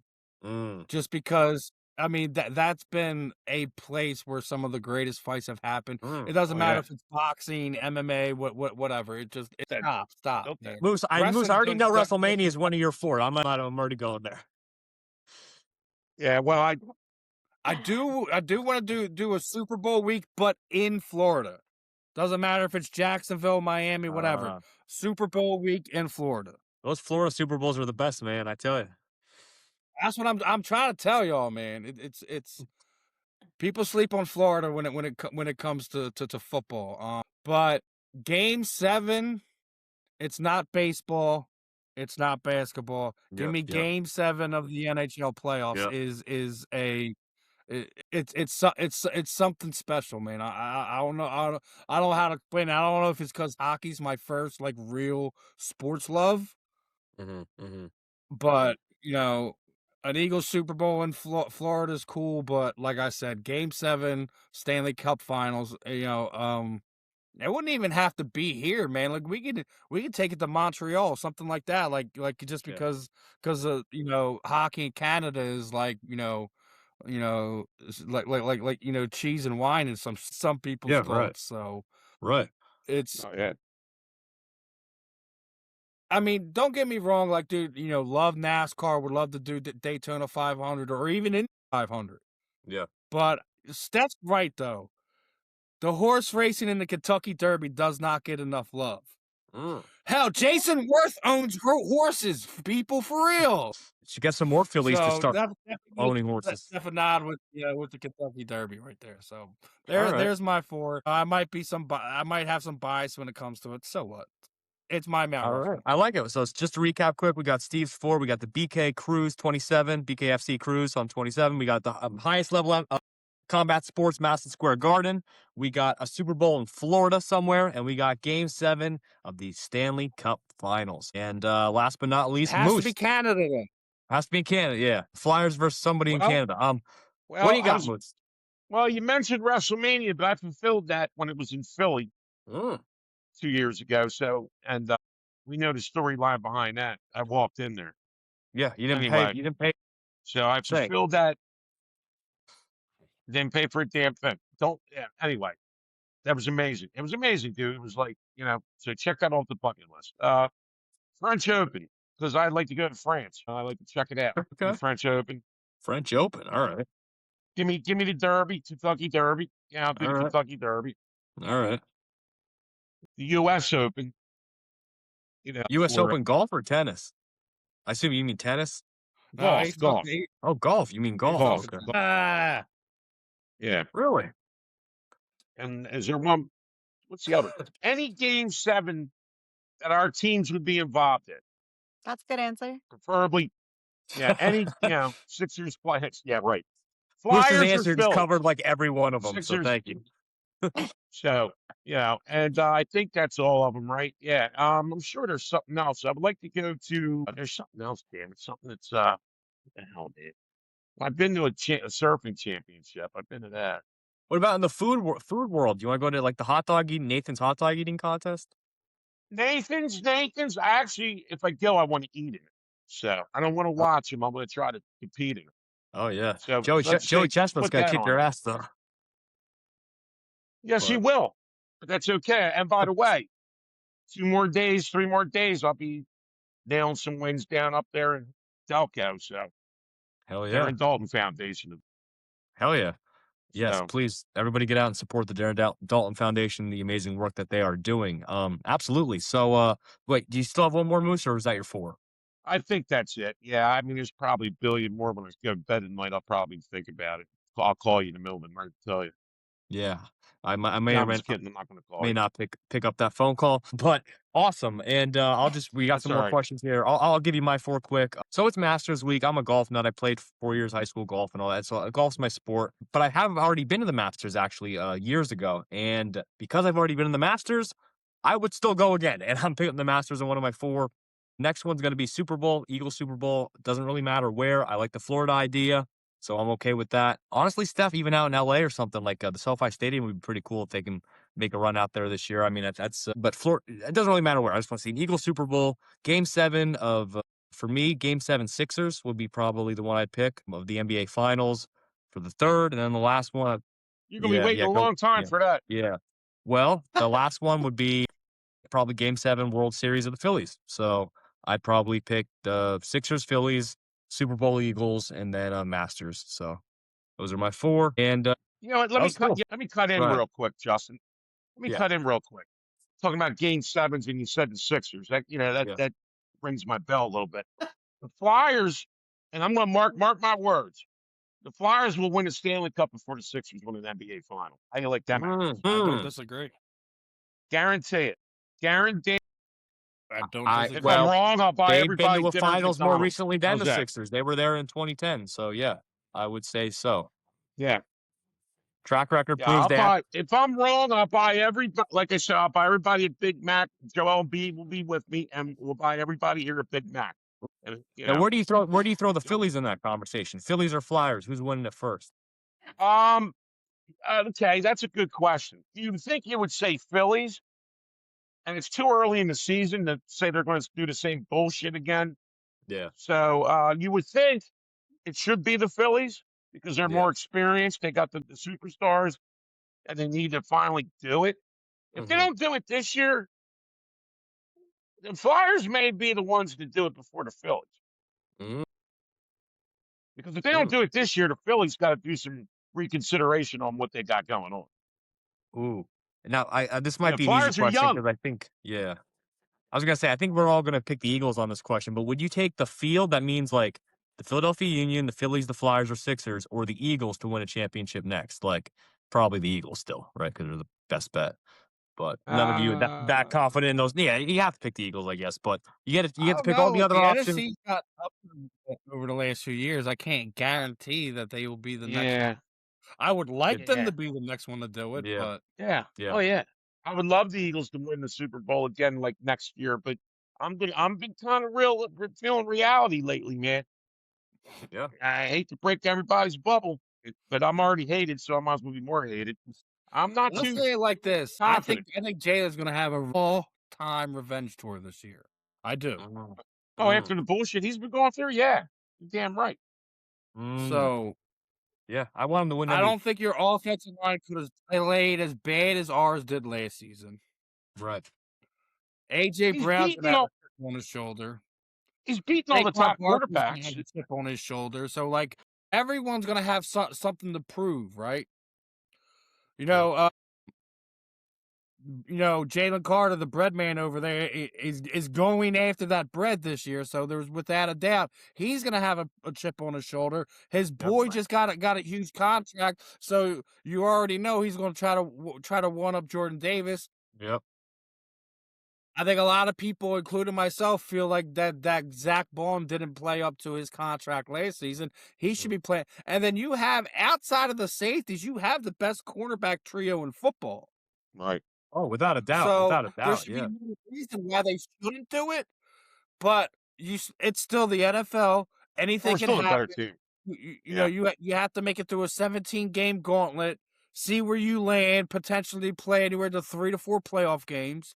[SPEAKER 3] Just because, I mean, that's been a place where some of the greatest fights have happened. It doesn't
[SPEAKER 4] Oh,
[SPEAKER 3] matter
[SPEAKER 4] yeah.
[SPEAKER 3] if it's boxing, MMA, whatever. It stop.
[SPEAKER 4] Okay.
[SPEAKER 3] Man.
[SPEAKER 1] Moose, I
[SPEAKER 3] Wrestling's
[SPEAKER 1] already know
[SPEAKER 3] done-
[SPEAKER 1] WrestleMania is one of your four. I'm already going there.
[SPEAKER 4] Yeah, well,
[SPEAKER 3] I do want to do a Super Bowl week, but in Florida. Doesn't matter if it's Jacksonville, Miami, whatever. Super Bowl week in Florida.
[SPEAKER 1] Those Florida Super Bowls are the best, man. I tell you.
[SPEAKER 3] That's what I'm trying to tell y'all, man. It's people sleep on Florida when it comes to football. But Game 7, it's not baseball, it's not basketball. Give me Game 7 of the NHL playoffs is a it's something special, man. I don't know I don't know how to explain it. I don't know if it's because hockey's my first like real sports love, but you know, an Eagles Super Bowl in Florida is cool. But like I said, Game 7 Stanley Cup Finals, it wouldn't even have to be here, man. Like we could take it to Montreal, something like that. Like just because you know, hockey in Canada is like like cheese and wine in some people's thoughts.
[SPEAKER 1] Right.
[SPEAKER 3] So
[SPEAKER 1] Right.
[SPEAKER 3] it's
[SPEAKER 4] oh, yeah.
[SPEAKER 3] I mean, don't get me wrong, like dude, you know, love NASCAR, would love to do Daytona 500 or even in 500.
[SPEAKER 1] Yeah.
[SPEAKER 3] But Steph's right though. The horse racing in the Kentucky Derby does not get enough love. Hell, Jason Worth owns horses, people, for real.
[SPEAKER 1] Should get some more Phillies to start owning horses.
[SPEAKER 3] That's a nod with the Kentucky Derby right there. So there's my 4. I might have some bias when it comes to it. So what? It's my Mount
[SPEAKER 1] All
[SPEAKER 3] Rushmore.
[SPEAKER 1] right. I like it. So it's just to recap quick, we got Steve's 4. We got the BK Cruise 27, BKFC Cruise on 27. We got the highest level of combat sports, Madison Square Garden. We got a Super Bowl in Florida somewhere, and we got Game 7 of the Stanley Cup Finals. And last but not least,
[SPEAKER 3] Has
[SPEAKER 1] Moose.
[SPEAKER 3] to be Canada then.
[SPEAKER 1] Has to be in Canada, yeah. Flyers versus somebody in Canada.
[SPEAKER 4] Well,
[SPEAKER 1] what do you got, Moose?
[SPEAKER 4] Well, you mentioned WrestleMania, but I fulfilled that when it was in Philly 2 years ago. So, and we know the storyline behind that. I walked in there.
[SPEAKER 1] Yeah, you didn't
[SPEAKER 4] Anyway.
[SPEAKER 1] pay. You didn't pay.
[SPEAKER 4] So I fulfilled that. Didn't pay for a damn thing. Anyway, that was amazing. It was amazing, dude. It was like, you know, so check that off the bucket list. French Open, because I'd like to go to France. I like to check it out.
[SPEAKER 1] Okay.
[SPEAKER 4] The French Open.
[SPEAKER 1] French Open. All right.
[SPEAKER 4] Give me the Derby, Kentucky Derby. Yeah, I'll do the Kentucky Derby.
[SPEAKER 1] All right.
[SPEAKER 4] The U.S. Open. You know,
[SPEAKER 1] U.S. Open golf or tennis? I assume you mean tennis.
[SPEAKER 4] Golf.
[SPEAKER 1] Oh, golf. You mean golf?
[SPEAKER 4] Golf.
[SPEAKER 1] Okay.
[SPEAKER 4] Yeah.
[SPEAKER 1] Really?
[SPEAKER 4] And is there one? What's the other? Any Game 7 that our teams would be involved in.
[SPEAKER 2] That's a good answer.
[SPEAKER 4] Preferably, yeah. Any Sixers play. Yeah, right.
[SPEAKER 1] Moose's
[SPEAKER 4] Flyers
[SPEAKER 1] answer
[SPEAKER 4] or
[SPEAKER 1] just
[SPEAKER 4] Philly.
[SPEAKER 1] covered like every one of them.
[SPEAKER 4] Sixers.
[SPEAKER 1] So thank you.
[SPEAKER 4] So, and I think that's all of them, right? Yeah. I'm sure there's something else. I would like to go to. There's something else, damn it. Something that's what the hell, man? I've been to a surfing championship. I've been to that.
[SPEAKER 1] What about in the food world? Do you want to go to like the hot dog eating Nathan's hot dog eating contest?
[SPEAKER 4] Nathan's. Actually, if I go, I want to eat it. So I don't want to watch him. I'm going to try to compete in it.
[SPEAKER 1] Oh yeah.
[SPEAKER 4] So
[SPEAKER 1] Joey Chestnut's gonna kick your ass though.
[SPEAKER 4] Yes, he will. But that's okay. And by the way, 3 more days, I'll be nailing some wins down up there in Delco. So
[SPEAKER 1] Hell yeah.
[SPEAKER 4] Darren Dalton Foundation.
[SPEAKER 1] Hell yeah. Yes,
[SPEAKER 4] So
[SPEAKER 1] please, everybody get out and support the Dalton Foundation, the amazing work that they are doing. Absolutely. So, wait, do you still have one more moose, or is that your four?
[SPEAKER 4] I think that's it. Yeah, I mean, there's probably a billion more when I go to bed at night. I'll probably think about it. I'll call you in the middle of the night to tell you.
[SPEAKER 1] Yeah, I may
[SPEAKER 4] No,
[SPEAKER 1] or
[SPEAKER 4] I'm
[SPEAKER 1] may
[SPEAKER 4] just kidding. I'm not going to call
[SPEAKER 1] may
[SPEAKER 4] you.
[SPEAKER 1] not pick up that phone call, but awesome. And we got
[SPEAKER 4] That's
[SPEAKER 1] some
[SPEAKER 4] all
[SPEAKER 1] more
[SPEAKER 4] right.
[SPEAKER 1] questions here. I'll give you my four quick. So it's Masters week. I'm a golf nut. I played 4 years high school golf and all that. So golf's my sport. But I have already been to the Masters actually years ago, and because I've already been in the Masters, I would still go again. And I'm picking up the Masters in one of my four. Next one's going to be Super Bowl, Eagles Super Bowl. Doesn't really matter where. I like the Florida idea. So I'm okay with that. Honestly, Steph, even out in LA or something like the SoFi Stadium would be pretty cool if they can make a run out there this year. I mean, but it doesn't really matter where. I just want to see an Eagles Super Bowl, Game 7 of, for me, Game 7 Sixers would be probably the one I'd pick of the NBA Finals for the third. And then the last one,
[SPEAKER 4] You're going to be
[SPEAKER 1] yeah,
[SPEAKER 4] waiting
[SPEAKER 1] yeah,
[SPEAKER 4] a long time
[SPEAKER 1] yeah,
[SPEAKER 4] for that.
[SPEAKER 1] yeah. Well, the last one would be probably Game 7 World Series of the Phillies. So I'd probably pick the Sixers, Phillies, Super Bowl Eagles, and then Masters. So those are my four. And
[SPEAKER 4] You know what?
[SPEAKER 1] that was cool.
[SPEAKER 4] Let me cut
[SPEAKER 1] Go
[SPEAKER 4] in
[SPEAKER 1] ahead.
[SPEAKER 4] real quick, Justin. Let me
[SPEAKER 1] Yeah,
[SPEAKER 4] cut in real quick. Talking about Game Sevens, and you said the Sixers.
[SPEAKER 1] yeah.
[SPEAKER 4] That rings my bell a little bit. The Flyers, and I'm going to mark my words. The Flyers will win the Stanley Cup before the Sixers win an NBA final. How you like them apples?
[SPEAKER 3] I don't
[SPEAKER 1] Mhm.
[SPEAKER 3] disagree.
[SPEAKER 4] Guarantee it. Guarantee.
[SPEAKER 3] I don't
[SPEAKER 1] I
[SPEAKER 4] If I'm
[SPEAKER 3] disagree.
[SPEAKER 1] well,
[SPEAKER 4] wrong, I'll buy
[SPEAKER 1] they've been
[SPEAKER 4] everybody
[SPEAKER 1] to a
[SPEAKER 4] dinner at
[SPEAKER 1] finals more
[SPEAKER 4] McDonald's.
[SPEAKER 1] recently than
[SPEAKER 4] How's
[SPEAKER 1] the
[SPEAKER 4] that?
[SPEAKER 1] Sixers. They were there in 2010. So yeah, I would say so.
[SPEAKER 4] Yeah.
[SPEAKER 1] Track record
[SPEAKER 4] Yeah,
[SPEAKER 1] proves
[SPEAKER 4] I'll
[SPEAKER 1] that.
[SPEAKER 4] buy. If I'm wrong, I'll buy everybody. Like I said, I'll buy everybody a Big Mac. Joel B will be with me, and we'll buy everybody here a Big Mac. And
[SPEAKER 1] Now, where do you throw the Phillies in that conversation? Phillies or Flyers? Who's winning it first?
[SPEAKER 4] um, okay, that's a good question. You think you would say Phillies, and it's too early in the season to say they're going to do the same bullshit again.
[SPEAKER 1] Yeah,
[SPEAKER 4] So you would think it should be the Phillies because they're
[SPEAKER 1] yeah.
[SPEAKER 4] more experienced. They got the superstars, and they need to finally do it. If they
[SPEAKER 1] Hmm.
[SPEAKER 4] don't do it this year, the Flyers may be the ones to do it before the Phillies.
[SPEAKER 1] Mm,
[SPEAKER 4] Because if they don't
[SPEAKER 1] mm.
[SPEAKER 4] do it this year, the Phillies got to do some reconsideration on what they got going on.
[SPEAKER 1] Ooh. Now, this
[SPEAKER 4] Yeah,
[SPEAKER 1] might
[SPEAKER 4] the
[SPEAKER 1] be an easy
[SPEAKER 4] Flyers are
[SPEAKER 1] question
[SPEAKER 4] young.
[SPEAKER 1] because I think, yeah, I was gonna say I think we're all gonna pick the Eagles on this question. But would you take the field that means like the Philadelphia Union, the Phillies, the Flyers, or Sixers, or the Eagles to win a championship next? Like probably the Eagles still, right? Because they're the best bet. But none of you are that
[SPEAKER 4] Uh,
[SPEAKER 1] confident in those. Yeah, you have to pick the Eagles, I guess. But you
[SPEAKER 3] I
[SPEAKER 1] get to
[SPEAKER 3] don't
[SPEAKER 1] pick all
[SPEAKER 3] know.
[SPEAKER 1] the
[SPEAKER 3] Like
[SPEAKER 1] other
[SPEAKER 3] the
[SPEAKER 1] options.
[SPEAKER 3] NFC got up over the last few years. I can't guarantee that they will be the next one.
[SPEAKER 4] yeah,
[SPEAKER 3] I would like them
[SPEAKER 4] yeah,
[SPEAKER 3] to be the next one to do it,
[SPEAKER 1] Yeah,
[SPEAKER 3] but
[SPEAKER 4] yeah.
[SPEAKER 1] yeah,
[SPEAKER 4] Oh yeah. I would love the Eagles to win the Super Bowl again, like next year. But I'm been kind of feeling reality lately, man.
[SPEAKER 1] yeah.
[SPEAKER 4] I hate to break everybody's bubble, but I'm already hated, so I might as well be more hated. I'm not
[SPEAKER 3] let's
[SPEAKER 4] too
[SPEAKER 3] say it like this.
[SPEAKER 4] confident.
[SPEAKER 3] I think Jada's gonna have a all-time revenge tour this year. I do.
[SPEAKER 1] Mm,
[SPEAKER 4] Oh,
[SPEAKER 1] mm,
[SPEAKER 4] after the bullshit he's been going through, yeah, you're damn right.
[SPEAKER 1] mm.
[SPEAKER 3] So
[SPEAKER 1] Yeah, I want him to win
[SPEAKER 3] I
[SPEAKER 1] MVP.
[SPEAKER 3] don't think your offensive line could have played as bad as ours did last season.
[SPEAKER 1] Right.
[SPEAKER 3] AJ
[SPEAKER 4] He's
[SPEAKER 3] Brown's
[SPEAKER 4] beating
[SPEAKER 3] gonna have a
[SPEAKER 4] all
[SPEAKER 3] chip on his shoulder.
[SPEAKER 4] he's beating all the
[SPEAKER 3] Saquon
[SPEAKER 4] top
[SPEAKER 3] Barkley's gonna have
[SPEAKER 4] quarterbacks.
[SPEAKER 3] a chip on his shoulder. So like everyone's gonna have something to prove, right? You
[SPEAKER 1] Yeah.
[SPEAKER 3] know, uh, Jalen Carter, the bread man over there, is going after that bread this year. So there's without a doubt he's gonna have a chip on his shoulder. His
[SPEAKER 1] Yep.
[SPEAKER 3] boy just got a huge contract, so you already know he's gonna try to one up Jordan Davis.
[SPEAKER 1] Yep.
[SPEAKER 3] I think a lot of people, including myself, feel like that Zach Baum didn't play up to his contract last season. He should
[SPEAKER 1] Mm.
[SPEAKER 3] be playing. And then you have outside of the safeties, you have the best cornerback trio in football.
[SPEAKER 4] Right.
[SPEAKER 1] Oh, without a doubt.
[SPEAKER 3] So
[SPEAKER 1] Without a
[SPEAKER 3] there
[SPEAKER 1] doubt.
[SPEAKER 3] should be
[SPEAKER 1] Yeah.
[SPEAKER 3] no reason why they shouldn't do it. But it's still the NFL.
[SPEAKER 4] We're
[SPEAKER 3] Anything can
[SPEAKER 4] still the better
[SPEAKER 3] happen.
[SPEAKER 4] team.
[SPEAKER 3] You know,
[SPEAKER 4] Yeah.
[SPEAKER 3] you have to make it through a 17-game gauntlet, see where you land, potentially play anywhere to 3 to 4 playoff games,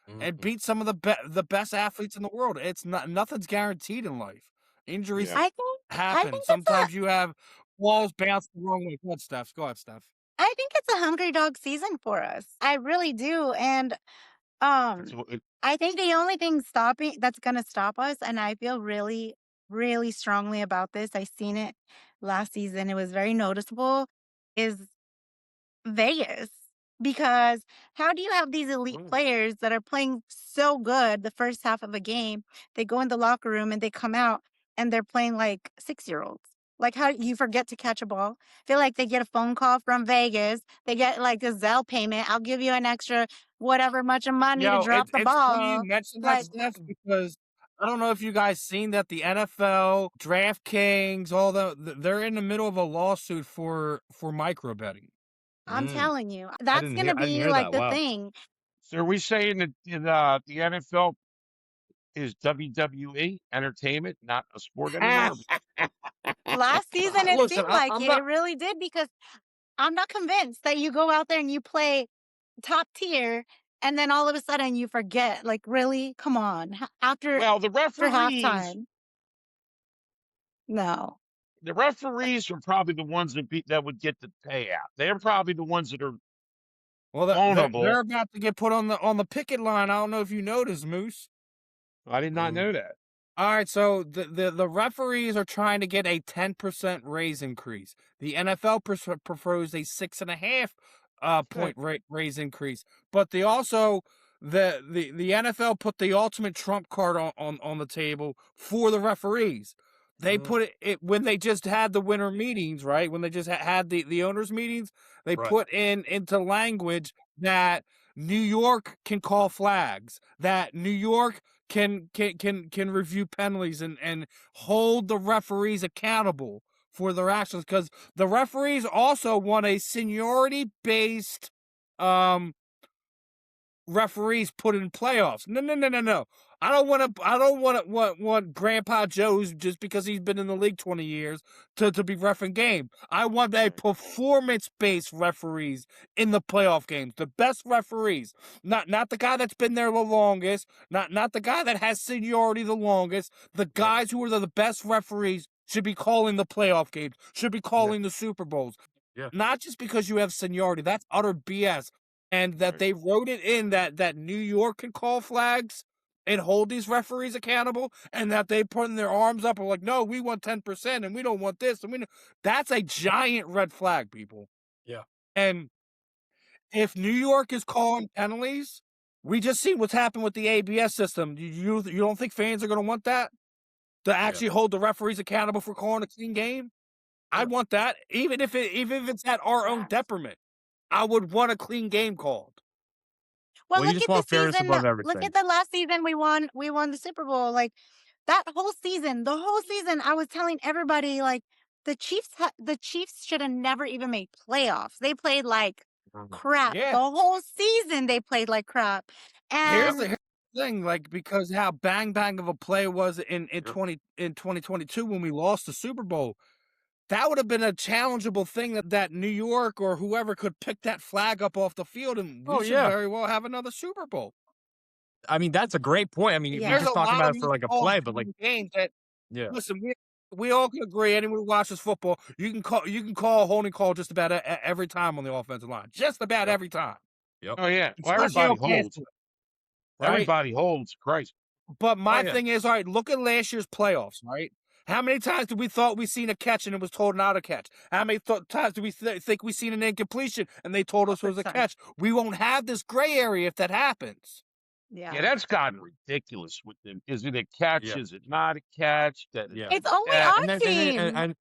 [SPEAKER 3] and
[SPEAKER 1] Mhm.
[SPEAKER 3] beat some of the best athletes in the world. It's nothing's guaranteed in life. Injuries
[SPEAKER 4] Yeah.
[SPEAKER 2] I
[SPEAKER 3] happen.
[SPEAKER 2] think it's a
[SPEAKER 3] Sometimes you have balls bounce the wrong way. Go ahead, Steph. Go ahead, Steph.
[SPEAKER 2] I think it's a hungry dog season for us. I really do. And
[SPEAKER 4] It's
[SPEAKER 2] I think the only thing stopping that's gonna stop us, and I feel really really strongly about this. I seen it last season. It was very noticeable. Is Vegas. Because how do you have these elite players that are playing so good the first half of a game? They go in the locker room and they come out and they're playing like 6-year-olds. Like, how you forget to catch a ball? Feel like they get a phone call from Vegas. They get like a Zelle payment. I'll give you an extra whatever much of money to
[SPEAKER 3] Yo,
[SPEAKER 2] drop the
[SPEAKER 3] it's funny you
[SPEAKER 2] ball.
[SPEAKER 3] mentioned that
[SPEAKER 2] Like,
[SPEAKER 3] stuff because I don't know if you guys seen that the NFL, DraftKings, all they're in the middle of a lawsuit for micro betting.
[SPEAKER 2] I'm
[SPEAKER 1] Mm,
[SPEAKER 2] telling you, that's
[SPEAKER 1] I
[SPEAKER 2] gonna
[SPEAKER 1] didn't
[SPEAKER 2] be
[SPEAKER 1] hear
[SPEAKER 2] like
[SPEAKER 1] that.
[SPEAKER 2] the
[SPEAKER 1] Wow.
[SPEAKER 2] thing.
[SPEAKER 4] So are we saying that the NFL is WWE entertainment, not a sport anymore?
[SPEAKER 2] Last season, it
[SPEAKER 1] Listen,
[SPEAKER 2] seemed like
[SPEAKER 1] I'm
[SPEAKER 2] it. It
[SPEAKER 1] not.
[SPEAKER 2] really did because I'm not convinced that you go out there and you play top tier and then all of a sudden you forget. Like, really? Come on.
[SPEAKER 4] Well,
[SPEAKER 2] After halftime. No.
[SPEAKER 4] the referees are probably the ones that would get the payout. They're probably the ones that are
[SPEAKER 3] Well, they're
[SPEAKER 4] vulnerable.
[SPEAKER 3] about to get put on the picket line. I don't know if you noticed, Moose.
[SPEAKER 4] I did not
[SPEAKER 1] Mm,
[SPEAKER 4] know that.
[SPEAKER 3] All right, so the referees are trying to get a 10% raise increase. The NFL proposed a 6.5
[SPEAKER 4] Okay.
[SPEAKER 3] point raise increase, but they also the NFL put the ultimate trump card on the table for the referees. They
[SPEAKER 1] mm,
[SPEAKER 3] put it when they just had the winter meetings, right? When they just had the owners meetings, they
[SPEAKER 1] right.
[SPEAKER 3] put into language that New York can call flags, that New York can review penalties and hold the referees accountable for their actions, because the referees also want a seniority based referees put in playoffs. No. I don't want Grandpa Joe's just because he's been in the league 20 years to be reffing game. I want a performance-based referees in the playoff games. The best referees. Not the guy that's been there the longest, not the guy that has seniority the longest. The guys who are the best referees should be calling the playoff games, should be calling the Super Bowls.
[SPEAKER 1] Yeah.
[SPEAKER 3] Not just because you have seniority. That's utter BS. And that they wrote it in that New York can call flags and hold these referees accountable, and that they putting their arms up and like, no, we want 10% and we don't want this. And that's a giant red flag, people.
[SPEAKER 1] Yeah.
[SPEAKER 3] And if New York is calling penalties, we just see what's happened with the ABS system. You don't think fans are going to want that? To actually hold the referees accountable for calling a clean game? I want that, even if it's at our own detriment. I would want a clean game called.
[SPEAKER 2] Well,
[SPEAKER 1] Well, you
[SPEAKER 2] look
[SPEAKER 1] just
[SPEAKER 2] at the
[SPEAKER 1] want fairness
[SPEAKER 2] season.
[SPEAKER 1] above
[SPEAKER 2] Look
[SPEAKER 1] everything.
[SPEAKER 2] at the last season we won the Super Bowl. Like that whole season, the whole season, I was telling everybody like the Chiefs should have never even made playoffs. They played like crap. The
[SPEAKER 3] Yeah.
[SPEAKER 2] whole season they played like crap.
[SPEAKER 3] Here's
[SPEAKER 2] And
[SPEAKER 3] the thing, like, because how bang of a play was in 2022 when we lost the Super Bowl. That would have been a challengeable thing that New York or whoever could pick that flag up off the field, and we
[SPEAKER 1] Oh
[SPEAKER 3] should
[SPEAKER 1] yeah.
[SPEAKER 3] very well have another Super Bowl.
[SPEAKER 1] I mean, that's a great point. I mean, we're
[SPEAKER 2] yeah.
[SPEAKER 3] There's
[SPEAKER 1] just
[SPEAKER 3] a
[SPEAKER 1] talking
[SPEAKER 3] lot
[SPEAKER 1] about
[SPEAKER 3] of
[SPEAKER 1] it for
[SPEAKER 3] these
[SPEAKER 1] like a
[SPEAKER 3] calls
[SPEAKER 1] play, but like,
[SPEAKER 3] in games that
[SPEAKER 1] yeah,
[SPEAKER 3] listen, we all can agree. Anyone who watches football, you can call a holding call just about every time on the offensive line, just about
[SPEAKER 1] yep,
[SPEAKER 3] every time,
[SPEAKER 1] yep,
[SPEAKER 4] Oh yeah. Well,
[SPEAKER 3] especially
[SPEAKER 4] everybody
[SPEAKER 3] on pass
[SPEAKER 4] holds.
[SPEAKER 3] play, right?
[SPEAKER 4] Everybody holds. Christ.
[SPEAKER 3] But
[SPEAKER 1] oh
[SPEAKER 3] my
[SPEAKER 1] yeah,
[SPEAKER 3] thing is, all right, look at last year's playoffs, right? How many times did we thought we seen a catch and it was told not a catch? How many times do we think we seen an incompletion and they told us it was a
[SPEAKER 2] 100%.
[SPEAKER 3] catch? We won't have this gray area if that happens.
[SPEAKER 4] Yeah,
[SPEAKER 2] Yeah.
[SPEAKER 4] that's gotten ridiculous with them. Is it a catch?
[SPEAKER 1] yeah,
[SPEAKER 4] Is it not a catch?
[SPEAKER 1] yeah.
[SPEAKER 2] It's only
[SPEAKER 4] That
[SPEAKER 2] our
[SPEAKER 1] And then
[SPEAKER 2] team.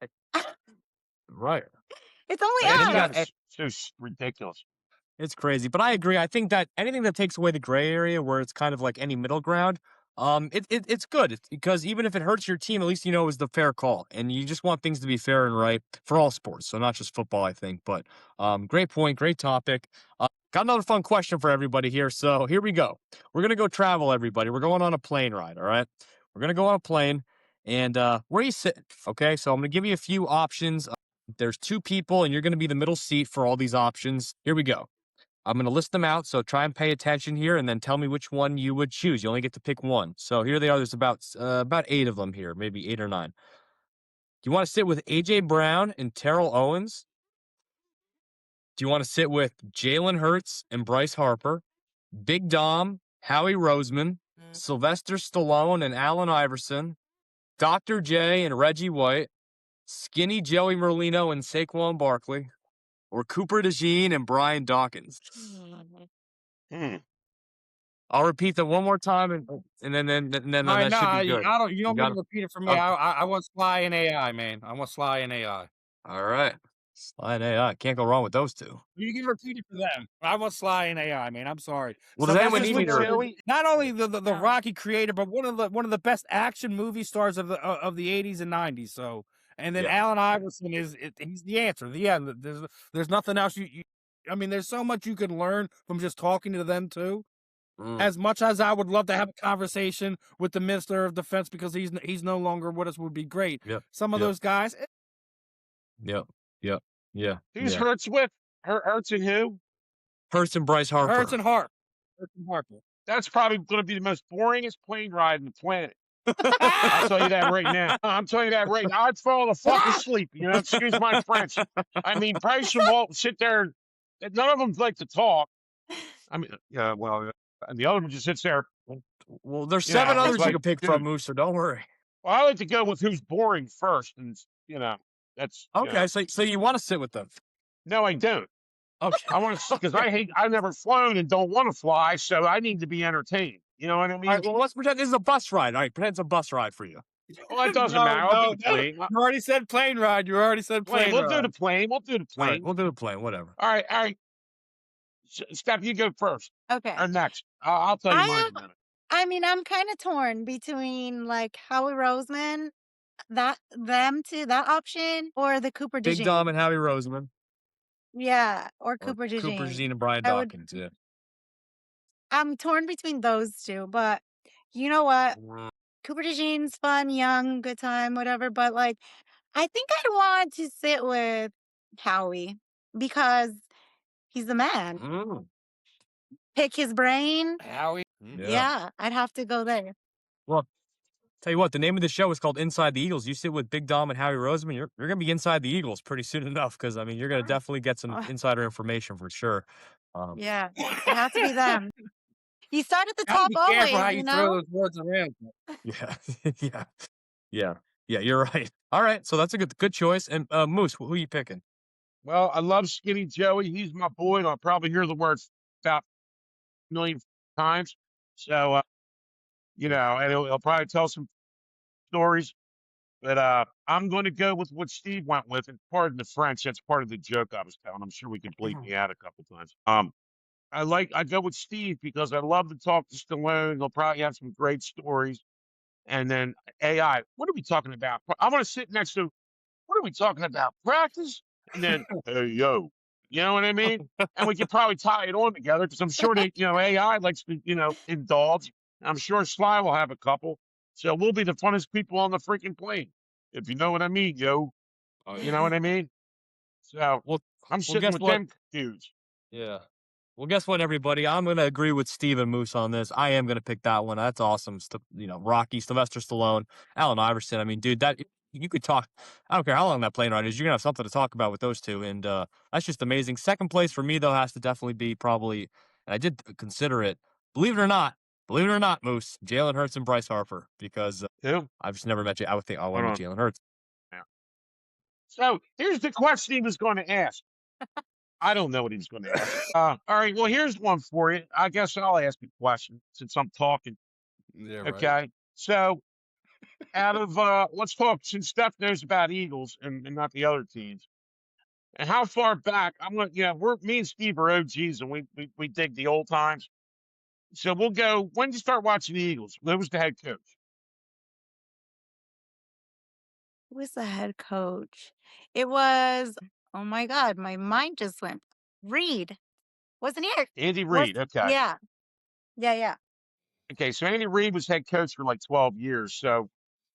[SPEAKER 1] right.
[SPEAKER 2] It's only
[SPEAKER 1] And
[SPEAKER 4] it's
[SPEAKER 1] then you
[SPEAKER 2] us.
[SPEAKER 1] got
[SPEAKER 4] gotten so ridiculous.
[SPEAKER 1] it's crazy, but I agree. I think that anything that takes away the gray area, where it's kind of like any middle ground, it's good. Because even if it hurts your team, at least you know it was the fair call, and you just want things to be fair and right for all sports, so not just football. I think, but great point, great topic. Got another fun question for everybody here. So here we go. We're gonna go travel, everybody. We're going on a plane ride. All right, we're gonna go on a plane, and where are you sitting? Okay, so I'm gonna give you a few options. There's two people, and you're gonna be the middle seat for all these options. Here we go. I'm going to list them out, so try and pay attention here, and then tell me which one you would choose. You only get to pick one. So here they are. There's about 8 of them here, maybe 8 or 9. Do you want to sit with AJ Brown and Terrell Owens? Do you want to sit with Jalen Hurts and Bryce Harper, Big Dom, Howie Roseman, Sylvester Stallone and Allen Iverson, Dr. J and Reggie White, Skinny Joey Merlino and Saquon Barkley, or Cooper DeJean and Brian Dawkins?
[SPEAKER 4] Hmm.
[SPEAKER 1] I'll repeat them one more time, and then that should be good.
[SPEAKER 3] I don't. You don't
[SPEAKER 1] got
[SPEAKER 3] need
[SPEAKER 1] it?
[SPEAKER 3] to repeat it for me.
[SPEAKER 1] Okay.
[SPEAKER 3] I want Sly and AI, man. I want Sly and AI.
[SPEAKER 1] All right. Sly and AI. Can't go wrong with those two.
[SPEAKER 3] You can repeat it for them. I want Sly and AI, man. I'm sorry.
[SPEAKER 1] Well, does anyone need me to?
[SPEAKER 4] Joey?
[SPEAKER 3] Not only the Rocky creator, but one of the best action movie stars of the 80s and 90s. So, and then
[SPEAKER 1] Yeah.
[SPEAKER 3] Allen Iverson he's the answer. Yeah, there's nothing else I mean, there's so much you can learn from just talking to them too. As much as I would love to have a conversation with the Minister of Defense because he's no longer with us would be great.
[SPEAKER 1] Yep.
[SPEAKER 3] Some of those guys.
[SPEAKER 1] Yep. Yeah.
[SPEAKER 4] Who's Hurts with? Hurts and who?
[SPEAKER 1] Hurts and Bryce Harper.
[SPEAKER 3] Hurts and Harper.
[SPEAKER 4] That's probably going to be the most boringest plane ride on the planet. I'll tell you that right now. I'm telling you that right now. I'd fall the fuck asleep. You know, excuse my French. I mean, Bryce and Walt sit there. None of them like to talk. I mean, yeah, well, and the other one just sits there.
[SPEAKER 1] Well, there's 7 others you can pick from, Moose, so don't worry.
[SPEAKER 4] Well, I like to go with who's boring first, and that's
[SPEAKER 1] okay. So you want to sit with them?
[SPEAKER 4] No, I don't.
[SPEAKER 1] Okay.
[SPEAKER 4] I want to because I've never flown and don't want to fly, so I need to be entertained. You know what I mean?
[SPEAKER 1] All right, well, let's pretend this is a bus ride. All right, pretend it's a bus ride for you.
[SPEAKER 4] Well, it doesn't matter. I'll do the plane.
[SPEAKER 3] You already said plane ride. You already said plane
[SPEAKER 4] We'll
[SPEAKER 3] ride.
[SPEAKER 4] do the plane. We'll do the plane.
[SPEAKER 1] All right, we'll do the plane. Whatever.
[SPEAKER 4] All right. Steph, you go first.
[SPEAKER 2] Okay.
[SPEAKER 4] Or next. I'll tell you mine in a minute.
[SPEAKER 2] I mean, I'm kind of torn between like Howie Roseman, that option, or the Cooper
[SPEAKER 1] Big
[SPEAKER 2] DeJean.
[SPEAKER 1] Dom and Howie Roseman.
[SPEAKER 2] Yeah, or Cooper DeJean.
[SPEAKER 1] Cooper DeJean and Brian Dawkins. Yeah.
[SPEAKER 2] I'm torn between those two, but you know what? Cooper DeJean's fun, young, good time, whatever. But like, I think I'd want to sit with Howie because he's the man. Pick his brain.
[SPEAKER 3] Howie.
[SPEAKER 2] Yeah, I'd have to go there.
[SPEAKER 1] Well, tell you what, the name of the show is called Inside the Eagles. You sit with Big Dom and Howie Roseman, you're gonna be inside the Eagles pretty soon enough, because I mean you're gonna definitely get some insider information for sure.
[SPEAKER 2] Yeah, it has to be them. You start at the top
[SPEAKER 3] Be careful how
[SPEAKER 2] always,
[SPEAKER 3] you
[SPEAKER 2] you
[SPEAKER 3] throw
[SPEAKER 2] know.
[SPEAKER 3] those words around.
[SPEAKER 1] Yeah. You're right. All right, so that's a good choice. And Moose, who are you picking?
[SPEAKER 4] Well, I love Skinny Joey. He's my boy, and I'll probably hear the words about a million times. So, and he'll probably tell some stories. But I'm going to go with what Steve went with, and pardon the French. That's part of the joke I was telling. I'm sure we can bleep me out a couple times. I go with Steve because I love to talk to Stallone. He'll probably have some great stories. And then AI. What are we talking about? I want to sit next to. What are we talking about? Practice? And then, hey, yo. You know what I mean? And we could probably tie it on together because I'm sure that, AI likes to, indulge. I'm sure Sly will have a couple. So we'll be the funnest people on the freaking plane. If you know what I mean, yo. You know what I mean? So I'm sitting with them dudes.
[SPEAKER 1] Yeah. Well, guess what, everybody? I'm going to agree with Steve and Moose on this. I am going to pick that one. That's awesome. Rocky, Sylvester Stallone, Allen Iverson. I mean, dude, that you could talk. I don't care how long that plane ride is. You're going to have something to talk about with those two. And that's just amazing. Second place for me, though, has to definitely be probably, and I did consider it, believe it or not, Moose, Jalen Hurts and Bryce Harper, because I've just never met you. I would think I want to meet Jalen Hurts.
[SPEAKER 4] Yeah. So here's the question he was going to ask. I don't know what he was going to ask. All right. Well, here's one for you. I guess I'll ask a question since I'm talking.
[SPEAKER 3] Yeah, right.
[SPEAKER 4] Okay. So out of let's talk since Steph knows about Eagles and not the other teams. And how far back I'm going me and Steve are OGs and we dig the old times. So we'll go, when did you start watching the Eagles? Who was the head coach?
[SPEAKER 2] Who was the head coach? It was, oh my God, my mind just went. Reed. Wasn't he?
[SPEAKER 4] Andy Reid. Okay.
[SPEAKER 2] Yeah.
[SPEAKER 4] Okay. So Andy Reid was head coach for like 12 years. So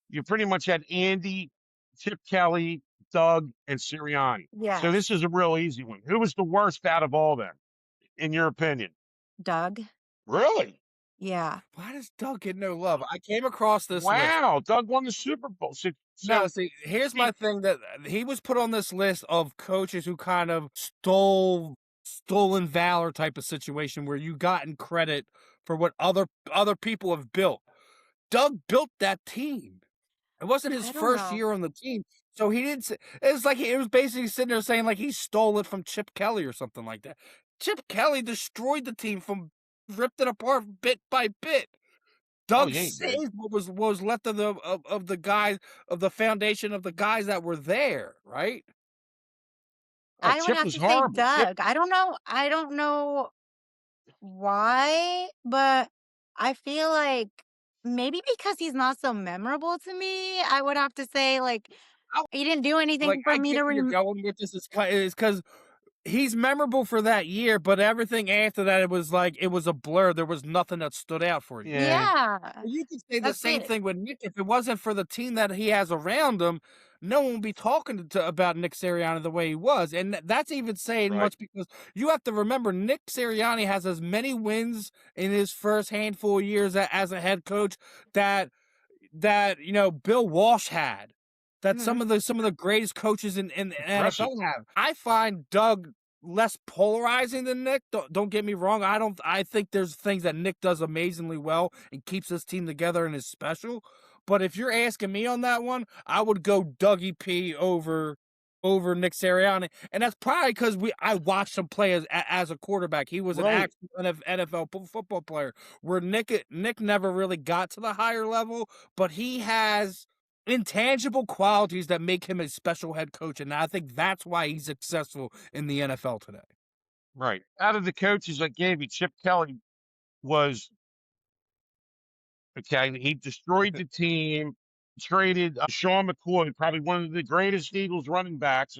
[SPEAKER 4] you pretty much had Andy, Chip Kelly, Doug, and Sirianni.
[SPEAKER 2] Yeah.
[SPEAKER 4] So this is a real easy one. Who was the worst out of all them, in your opinion?
[SPEAKER 2] Doug.
[SPEAKER 4] Really?
[SPEAKER 2] Yeah.
[SPEAKER 3] Why does Doug get no love? I came across this list.
[SPEAKER 4] Wow, Doug won the Super Bowl.
[SPEAKER 3] No, see, here's my thing, that he was put on this list of coaches who kind of stolen valor type of situation where you gotten credit for what other people have built. Doug built that team. It wasn't his
[SPEAKER 2] I don't
[SPEAKER 3] first
[SPEAKER 2] know.
[SPEAKER 3] year on the team, so he didn't. It was like it was basically sitting there saying like he stole it from Chip Kelly or something like that. Chip Kelly destroyed the team from ripped it apart bit by bit.
[SPEAKER 4] Oh,
[SPEAKER 3] Doug
[SPEAKER 4] yeah, he did.
[SPEAKER 3] saved what was left of the guys of the foundation of the guys that were there, right?
[SPEAKER 4] Oh,
[SPEAKER 2] I would
[SPEAKER 4] Chip
[SPEAKER 2] have
[SPEAKER 4] was
[SPEAKER 2] to say
[SPEAKER 4] horrible. Chip,
[SPEAKER 2] Doug. I don't know why, but I feel like maybe because he's not so memorable to me, I would have to say, like, he didn't do
[SPEAKER 3] Like,
[SPEAKER 2] anything for
[SPEAKER 3] I
[SPEAKER 2] me
[SPEAKER 3] get
[SPEAKER 2] to
[SPEAKER 3] where you're
[SPEAKER 2] rem
[SPEAKER 3] going with this is because he's memorable for that year, but everything after that, it was like it was a blur. There was nothing that stood out for you.
[SPEAKER 4] yeah,
[SPEAKER 2] Yeah,
[SPEAKER 3] Well, you could say the
[SPEAKER 2] that's
[SPEAKER 3] same
[SPEAKER 2] it.
[SPEAKER 3] thing with Nick. If it wasn't for the team that he has around him, no one would be talking about Nick Sirianni the way he was. And that's even saying
[SPEAKER 4] right,
[SPEAKER 3] much because you have to remember Nick Sirianni has as many wins in his first handful of years as a head coach that Bill Walsh had, that
[SPEAKER 2] Mhm.
[SPEAKER 3] some of the greatest coaches in the
[SPEAKER 4] impressive.
[SPEAKER 3] NFL have. I find Doug less polarizing than Nick. Don't get me wrong. I think there's things that Nick does amazingly well and keeps his team together and is special. But if you're asking me on that one, I would go Dougie P over Nick Sirianni, and that's probably because I watched him play as a quarterback. He was an
[SPEAKER 4] Right,
[SPEAKER 3] actual NFL football player, where Nick never really got to the higher level, but he has intangible qualities that make him a special head coach, and I think that's why he's successful in the NFL today.
[SPEAKER 4] right. Out of the coaches I gave you, Chip Kelly was okay. He destroyed the team. Traded Sean McCoy, probably one of the greatest Eagles running backs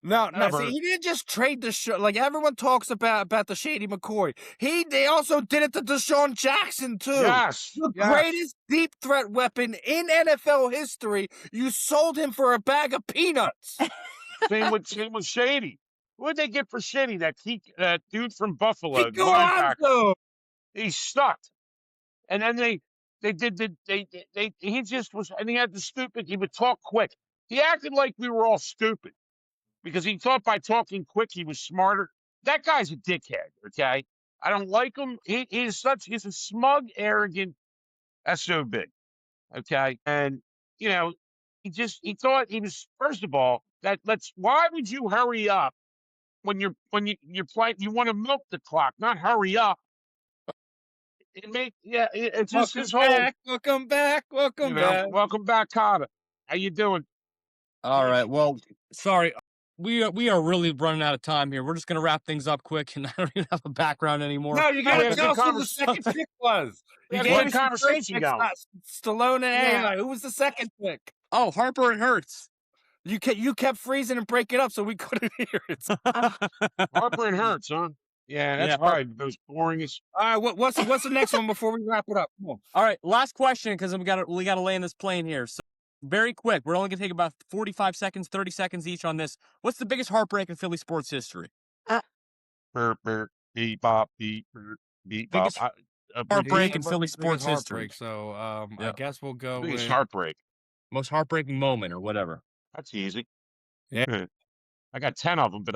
[SPEAKER 3] No, see,
[SPEAKER 4] ever.
[SPEAKER 3] he didn't just trade the show like everyone talks about the Shady McCoy. They also did it to Deshaun Jackson too.
[SPEAKER 4] Yes,
[SPEAKER 3] The
[SPEAKER 4] yes.
[SPEAKER 3] greatest deep threat weapon in NFL history. You sold him for a bag of peanuts.
[SPEAKER 4] Same with Shady. What did they get for Shady? That dude from Buffalo, the
[SPEAKER 3] Kiko
[SPEAKER 4] linebacker.
[SPEAKER 3] Alonso.
[SPEAKER 4] He sucked. And then they did the they he just was, and he had the stupid. He would talk quick. He acted like we were all stupid because he thought by talking quick he was smarter. That guy's a dickhead. Okay, I don't like him. He's a smug, arrogant sob. Okay, and you know he thought he was, first of all, that let's why would you hurry up when you're playing, you want to milk the clock, not hurry up. It's just
[SPEAKER 3] Welcome
[SPEAKER 4] his whole,
[SPEAKER 3] back. Welcome back. Welcome back.
[SPEAKER 4] welcome back, Carter. How you doing?
[SPEAKER 1] All right. Well, sorry. We are really running out of time here. We're just gonna wrap things up quick, and I don't even have a background anymore.
[SPEAKER 3] No, you
[SPEAKER 4] No, we
[SPEAKER 3] gotta
[SPEAKER 4] had a
[SPEAKER 3] tell
[SPEAKER 4] good
[SPEAKER 3] us who the
[SPEAKER 4] conversation.
[SPEAKER 3] second pick was.
[SPEAKER 4] We
[SPEAKER 3] You
[SPEAKER 4] had a
[SPEAKER 3] gave
[SPEAKER 4] good
[SPEAKER 3] us your first
[SPEAKER 4] conversation
[SPEAKER 3] pick,
[SPEAKER 4] going.
[SPEAKER 3] Stallone and
[SPEAKER 2] Yeah.
[SPEAKER 3] AI. Who was the second pick?
[SPEAKER 1] Oh, Harper and Hurts.
[SPEAKER 3] You kept freezing and breaking up, so we couldn't hear it.
[SPEAKER 2] Oh,
[SPEAKER 4] Harper and Hertz, huh? Yeah,
[SPEAKER 1] Yeah,
[SPEAKER 4] that's probably the most boringest.
[SPEAKER 3] All right, what's the next one before we wrap it up? Come on.
[SPEAKER 1] All right, last question because we gotta land this plane here. So very quick. We're only gonna take about 45 seconds, 30 seconds each on this. What's the biggest heartbreak in Philly sports history?
[SPEAKER 2] uh,
[SPEAKER 4] Burp, burp, beep, bop, beep, burp, beep, bop.
[SPEAKER 1] Biggest
[SPEAKER 4] A
[SPEAKER 1] heartbreak
[SPEAKER 4] biggest,
[SPEAKER 1] in Philly sports history.
[SPEAKER 3] Heartbreak. So I
[SPEAKER 1] Yeah.
[SPEAKER 3] guess we'll go
[SPEAKER 4] biggest
[SPEAKER 3] with
[SPEAKER 4] heartbreak.
[SPEAKER 1] Most heartbreaking moment or whatever.
[SPEAKER 4] That's easy.
[SPEAKER 3] yeah.
[SPEAKER 4] I got 10 of them, but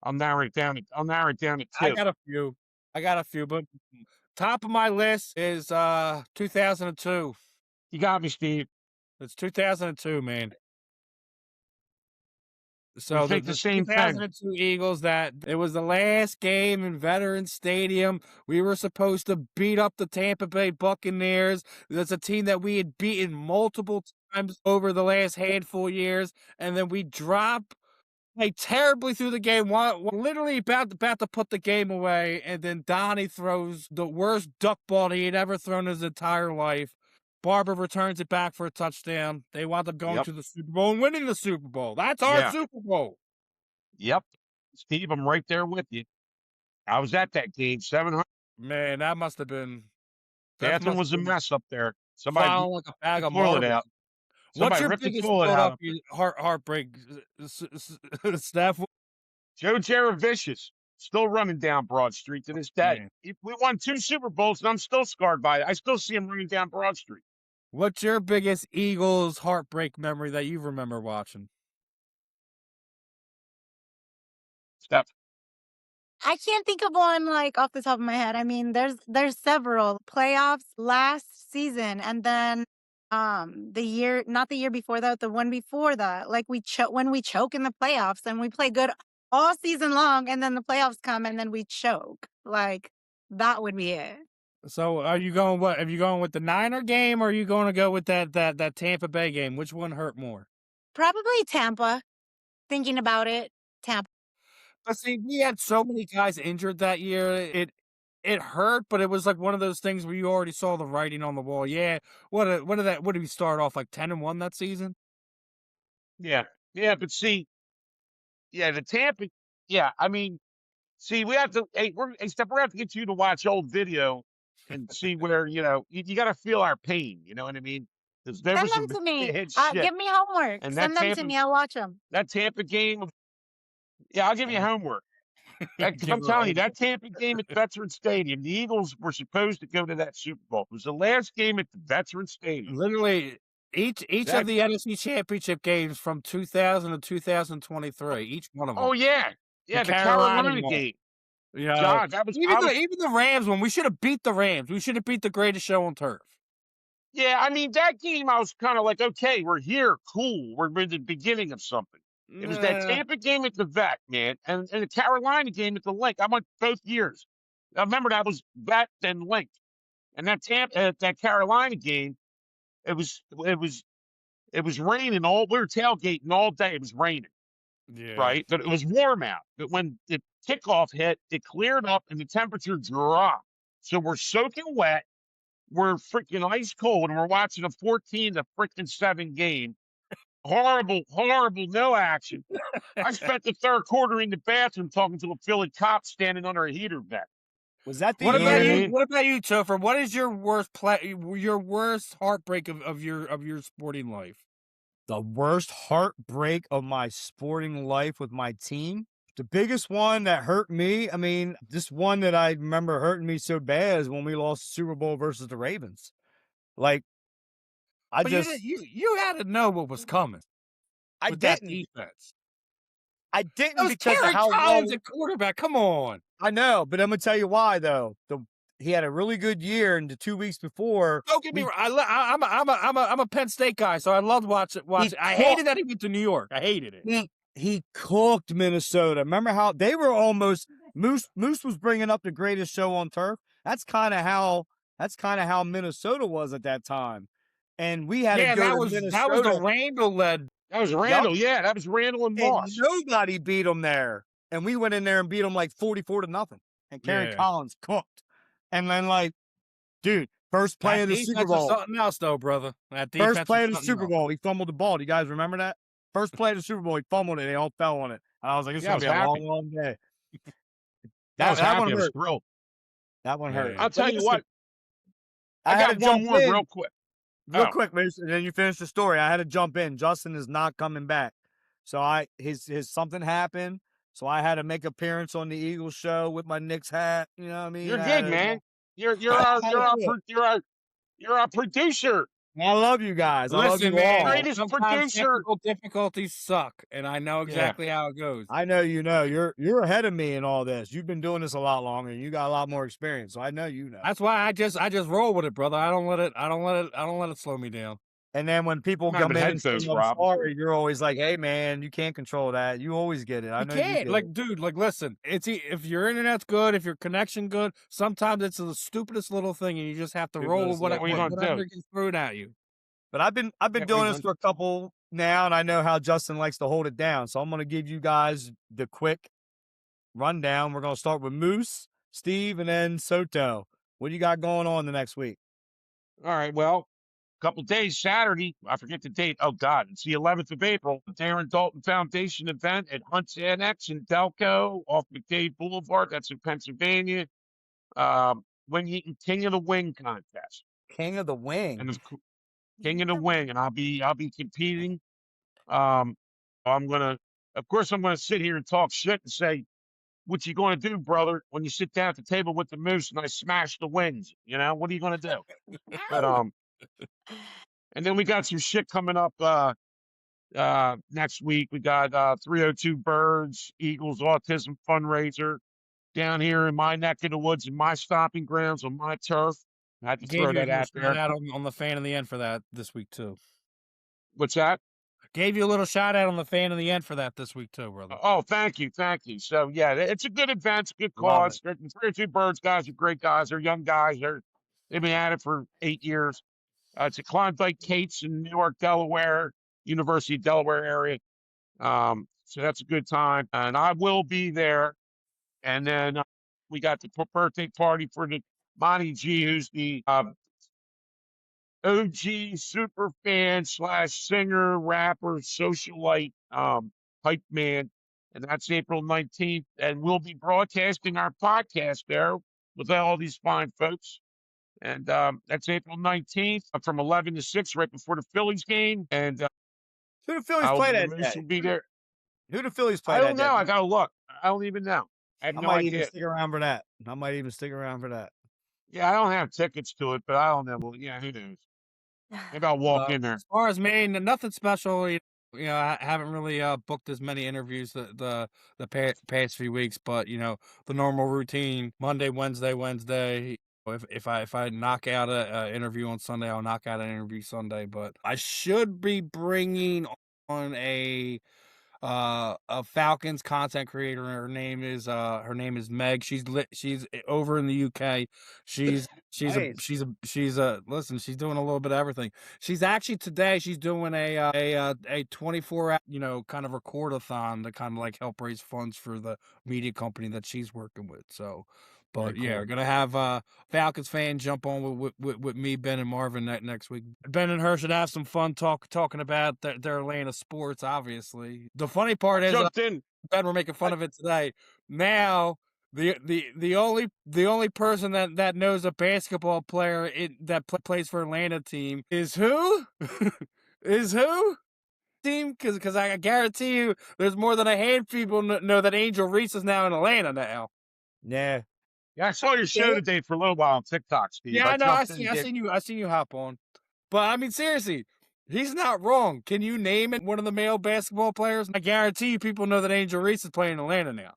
[SPEAKER 4] I'll narrow it down. I'll narrow it down to
[SPEAKER 3] I
[SPEAKER 4] two.
[SPEAKER 3] got a few. But top of my list is 2002.
[SPEAKER 4] You got me, Steve.
[SPEAKER 3] It's 2002, man.
[SPEAKER 4] We
[SPEAKER 3] So
[SPEAKER 4] think the
[SPEAKER 3] the
[SPEAKER 4] same thing.
[SPEAKER 3] 2002 Eagles, that it was the last game in Veterans Stadium. We were supposed to beat up the Tampa Bay Buccaneers. That's a team that we had beaten multiple times over the last handful of years, and then we drop terribly through the game, literally about to put the game away, and then Donnie throws the worst duck ball he had ever thrown in his entire life. Barber returns it back for a touchdown. They wound up going
[SPEAKER 4] Yep.
[SPEAKER 3] to the Super Bowl and winning the Super Bowl. That's our
[SPEAKER 4] Yeah.
[SPEAKER 3] Super Bowl.
[SPEAKER 4] Yep. Steve, I'm right there with you. I was at that game. 700.
[SPEAKER 3] Man, that must have been
[SPEAKER 4] Bathroom was a mess up there. Somebody
[SPEAKER 3] flying like a bag
[SPEAKER 4] ripped
[SPEAKER 3] of
[SPEAKER 4] the toilet
[SPEAKER 3] marbles.
[SPEAKER 4] out.
[SPEAKER 3] What's
[SPEAKER 4] Somebody
[SPEAKER 3] your
[SPEAKER 4] ripped the
[SPEAKER 3] biggest
[SPEAKER 4] toilet out.
[SPEAKER 3] Philadelphia heartbreak, Steph?
[SPEAKER 4] Joe Jaravicious still running down Broad Street to this day.
[SPEAKER 3] Man.
[SPEAKER 4] We won 2 Super Bowls, and I'm still scarred by it. I still see him running down Broad Street.
[SPEAKER 3] What's your biggest Eagles heartbreak memory that you remember watching?
[SPEAKER 4] Steph.
[SPEAKER 2] I can't think of one like off the top of my head. I mean, there's several playoffs last season, and then not the year before that, the one before that. Like when we choke in the playoffs and we play good all season long, and then the playoffs come and then we choke. Like that would be it.
[SPEAKER 3] So are you going what? Are you going with the Niner game, or are you going to go with that Tampa Bay game? Which one hurt more?
[SPEAKER 2] Probably Tampa. Thinking about it, Tampa.
[SPEAKER 3] But see, we had so many guys injured that year. It hurt, but it was like one of those things where you already saw the writing on the wall. Yeah, what did we start off like 10-1 that season?
[SPEAKER 4] Yeah. Yeah, but see, yeah, the Tampa, yeah, I mean, see, we have to, hey, we're gonna have to get you to watch old video and see where, you got to feel our pain. You know what I mean? Because there
[SPEAKER 2] Send
[SPEAKER 4] was
[SPEAKER 2] them
[SPEAKER 4] some
[SPEAKER 2] to me.
[SPEAKER 4] hit shit.
[SPEAKER 2] Give me homework.
[SPEAKER 4] And
[SPEAKER 2] Send them to me. I'll watch them.
[SPEAKER 4] that Tampa game, yeah, I'll give you homework. Because I'm telling you, that Tampa game at Veterans Stadium, the Eagles were supposed to go to that Super Bowl. It was the last game at the Veterans Stadium.
[SPEAKER 3] Literally, each of the NFC Championship games from 2000 to 2023, each one of them.
[SPEAKER 4] Oh yeah, yeah, the Carolina game.
[SPEAKER 3] You know,
[SPEAKER 4] God, that was
[SPEAKER 3] even the Rams one. We should have beat the Rams. We should have beat the greatest show on turf.
[SPEAKER 4] Yeah, I mean that game. I was kind of like, okay, we're here, cool. We're in the beginning of something. It was that Tampa game at the Vet, man, and the Carolina game at the Link. I went both years. I remember that was Vet then Link, and that Carolina game. It was raining all. We were tailgating all day. It was raining.
[SPEAKER 3] Yeah.
[SPEAKER 4] Right, but it was warm out. But when the kickoff hit, it cleared up and the temperature dropped. So we're soaking wet. We're freaking ice cold, and we're watching a 14-7 game. Horrible, no action. I spent the third quarter in the bathroom talking to a Philly cop standing under a heater vent.
[SPEAKER 1] Was that the
[SPEAKER 3] What
[SPEAKER 1] year?
[SPEAKER 3] about you? What about you, Topher? What is your worst heartbreak of your sporting life?
[SPEAKER 1] The worst heartbreak of my sporting life with my team? The biggest one that hurt me, I mean, this one that I remember hurting me so bad is when we lost the Super Bowl versus the Ravens. Like,
[SPEAKER 3] you had to know what was coming.
[SPEAKER 1] I
[SPEAKER 3] with that
[SPEAKER 1] didn't.
[SPEAKER 3] defense.
[SPEAKER 1] I didn't
[SPEAKER 3] That was
[SPEAKER 1] because of
[SPEAKER 3] Terry
[SPEAKER 1] how
[SPEAKER 3] Collins
[SPEAKER 1] well,
[SPEAKER 3] at quarterback. Come on.
[SPEAKER 1] I know, but I'm gonna tell you why though. He had a really good year, and the 2 weeks before,
[SPEAKER 3] Don't get me wrong. I'm a Penn State guy, so I loved watching. I hated that he went to New York. I hated it.
[SPEAKER 1] He cooked Minnesota. Remember how they were almost Moose was bringing up the greatest show on turf. That's kind of how Minnesota was at that time. And we had to go to Minnesota.
[SPEAKER 3] That was the Randall led.
[SPEAKER 4] That was Randall. Yep. Yeah, that was Randall and Moss.
[SPEAKER 1] Nobody beat them there. And we went in there and beat them like 44-0. And Karen Collins cooked. And then, like, dude, first play of the Super Bowl.
[SPEAKER 3] Something else, though, brother.
[SPEAKER 1] First play of the Super Bowl, he fumbled the ball. Do you guys remember that? First play of the Super Bowl, he fumbled it. They all fell on it. And I was like, it's going to be a long day.
[SPEAKER 4] That one hurt.
[SPEAKER 1] That one hurt.
[SPEAKER 4] I'll tell you what. I got one more real quick.
[SPEAKER 1] Real quick, Moose, and then you finish the story. I had to jump in. Justin is not coming back. So his something happened. So I had to make appearance on the Eagles show with my Knicks hat. You know what I mean?
[SPEAKER 4] You're good, man. You're our producer.
[SPEAKER 1] I love you guys.
[SPEAKER 3] Listen,
[SPEAKER 1] I love you
[SPEAKER 3] man,
[SPEAKER 1] all.
[SPEAKER 4] Greatest producer.
[SPEAKER 3] Technical difficulties suck, and I know exactly how it goes.
[SPEAKER 1] I know you know. You're ahead of me in all this. You've been doing this a lot longer, and you got a lot more experience. So I know you know.
[SPEAKER 3] That's why I just roll with it, brother. I don't let it slow me down.
[SPEAKER 1] And then when people come in and say, I'm sorry, you're always like, hey, man, you can't control that. You always get it. I know you can't.
[SPEAKER 3] Like, dude, like, listen, if your internet's good, if your connection good, sometimes it's the stupidest little thing, and you just have to roll with whatever gets thrown at you.
[SPEAKER 1] But I've been doing this for a couple now, and I know how Justin likes to hold it down. So I'm going to give you guys the quick rundown. We're going to start with Moose, Steve, and then Soto. What do you got going on the next week?
[SPEAKER 4] All right, well, couple days, Saturday, I forget the date. Oh, God, it's the 11th of April. The Darren Dalton Foundation event at Hunt's Annex in Delco off McDade Boulevard. That's in Pennsylvania. King of the Wing contest.
[SPEAKER 1] King of the Wing.
[SPEAKER 4] And King of the Wing, and I'll be competing. I'm gonna sit here and talk shit and say, what you gonna do, brother, when you sit down at the table with the Moose and I smash the wings? You know, what are you gonna do? But and then we got some shit coming up next week. We got 302 Birds, Eagles Autism fundraiser down here in my neck of the woods, in my stomping grounds, on my turf. I had to
[SPEAKER 3] Gave
[SPEAKER 4] throw
[SPEAKER 3] you a
[SPEAKER 4] that
[SPEAKER 3] little
[SPEAKER 4] out
[SPEAKER 3] shout
[SPEAKER 4] there.
[SPEAKER 3] out on the fan of the end for that this week too.
[SPEAKER 4] What's that?
[SPEAKER 3] Gave you a little shout out on the fan of the end for that this week too, brother.
[SPEAKER 4] Oh, thank you, thank you. So yeah, it's a good event, it's a good
[SPEAKER 1] Love
[SPEAKER 4] cause. 32 Birds guys are great guys. They're young guys. They've been at it for 8 years. It's at Klondike Kate's in Newark, Delaware, University of Delaware area. So that's a good time, and I will be there. And then we got the birthday party for the Monty G, who's the OG super fan slash singer, rapper, socialite, hype man. And that's April 19th. And we'll be broadcasting our podcast there with all these fine folks. And that's April 19th from 11 to 6, right before the Phillies game. And
[SPEAKER 5] Who the Phillies play that
[SPEAKER 4] Moose
[SPEAKER 5] day?
[SPEAKER 4] will be there.
[SPEAKER 5] Who the Phillies play
[SPEAKER 4] I
[SPEAKER 5] that
[SPEAKER 4] don't
[SPEAKER 5] day?
[SPEAKER 4] know. I got to look. I don't even know. I have
[SPEAKER 5] I
[SPEAKER 4] no
[SPEAKER 5] might even
[SPEAKER 4] idea.
[SPEAKER 5] stick around for that. I might even stick around for that.
[SPEAKER 4] Yeah, I don't have tickets to it, but I don't know. Well, yeah, who knows? Maybe I'll walk in there.
[SPEAKER 3] As far as me, nothing special. You know, I haven't really booked as many interviews the past few weeks, but you know, the normal routine: Monday, Wednesday. If I knock out a interview on Sunday, I'll knock out an interview Sunday. But I should be bringing on a Falcons content creator. Her name is Meg. She's over in the UK. She's
[SPEAKER 5] Nice.
[SPEAKER 3] she's listen, she's doing a little bit of everything. She's actually today she's doing a 24 hour, you know, kind of record-a-thon to kind of like help raise funds for the media company that she's working with. So but
[SPEAKER 5] Very
[SPEAKER 3] yeah,
[SPEAKER 5] cool.
[SPEAKER 3] we're gonna have Falcons fan jump on with me, Ben, and Marvin next week. Ben and her should have some fun talking about their Atlanta sports. Obviously, the funny part is
[SPEAKER 4] Jumped in.
[SPEAKER 3] Ben, we're making fun of it today. Now the only person that knows a basketball player that plays for Atlanta team is who? Is who? Team because I guarantee you there's more than a hand of people know that Angel Reese is now in Atlanta now.
[SPEAKER 5] Yeah.
[SPEAKER 4] Yeah, I saw your show today for a little while on TikTok, Steve.
[SPEAKER 3] Yeah, I know.
[SPEAKER 4] jumped in and
[SPEAKER 3] I seen you hop on. But I mean, seriously, he's not wrong. Can you name it one of the male basketball players? I guarantee you, people know that Angel Reese is playing in Atlanta now.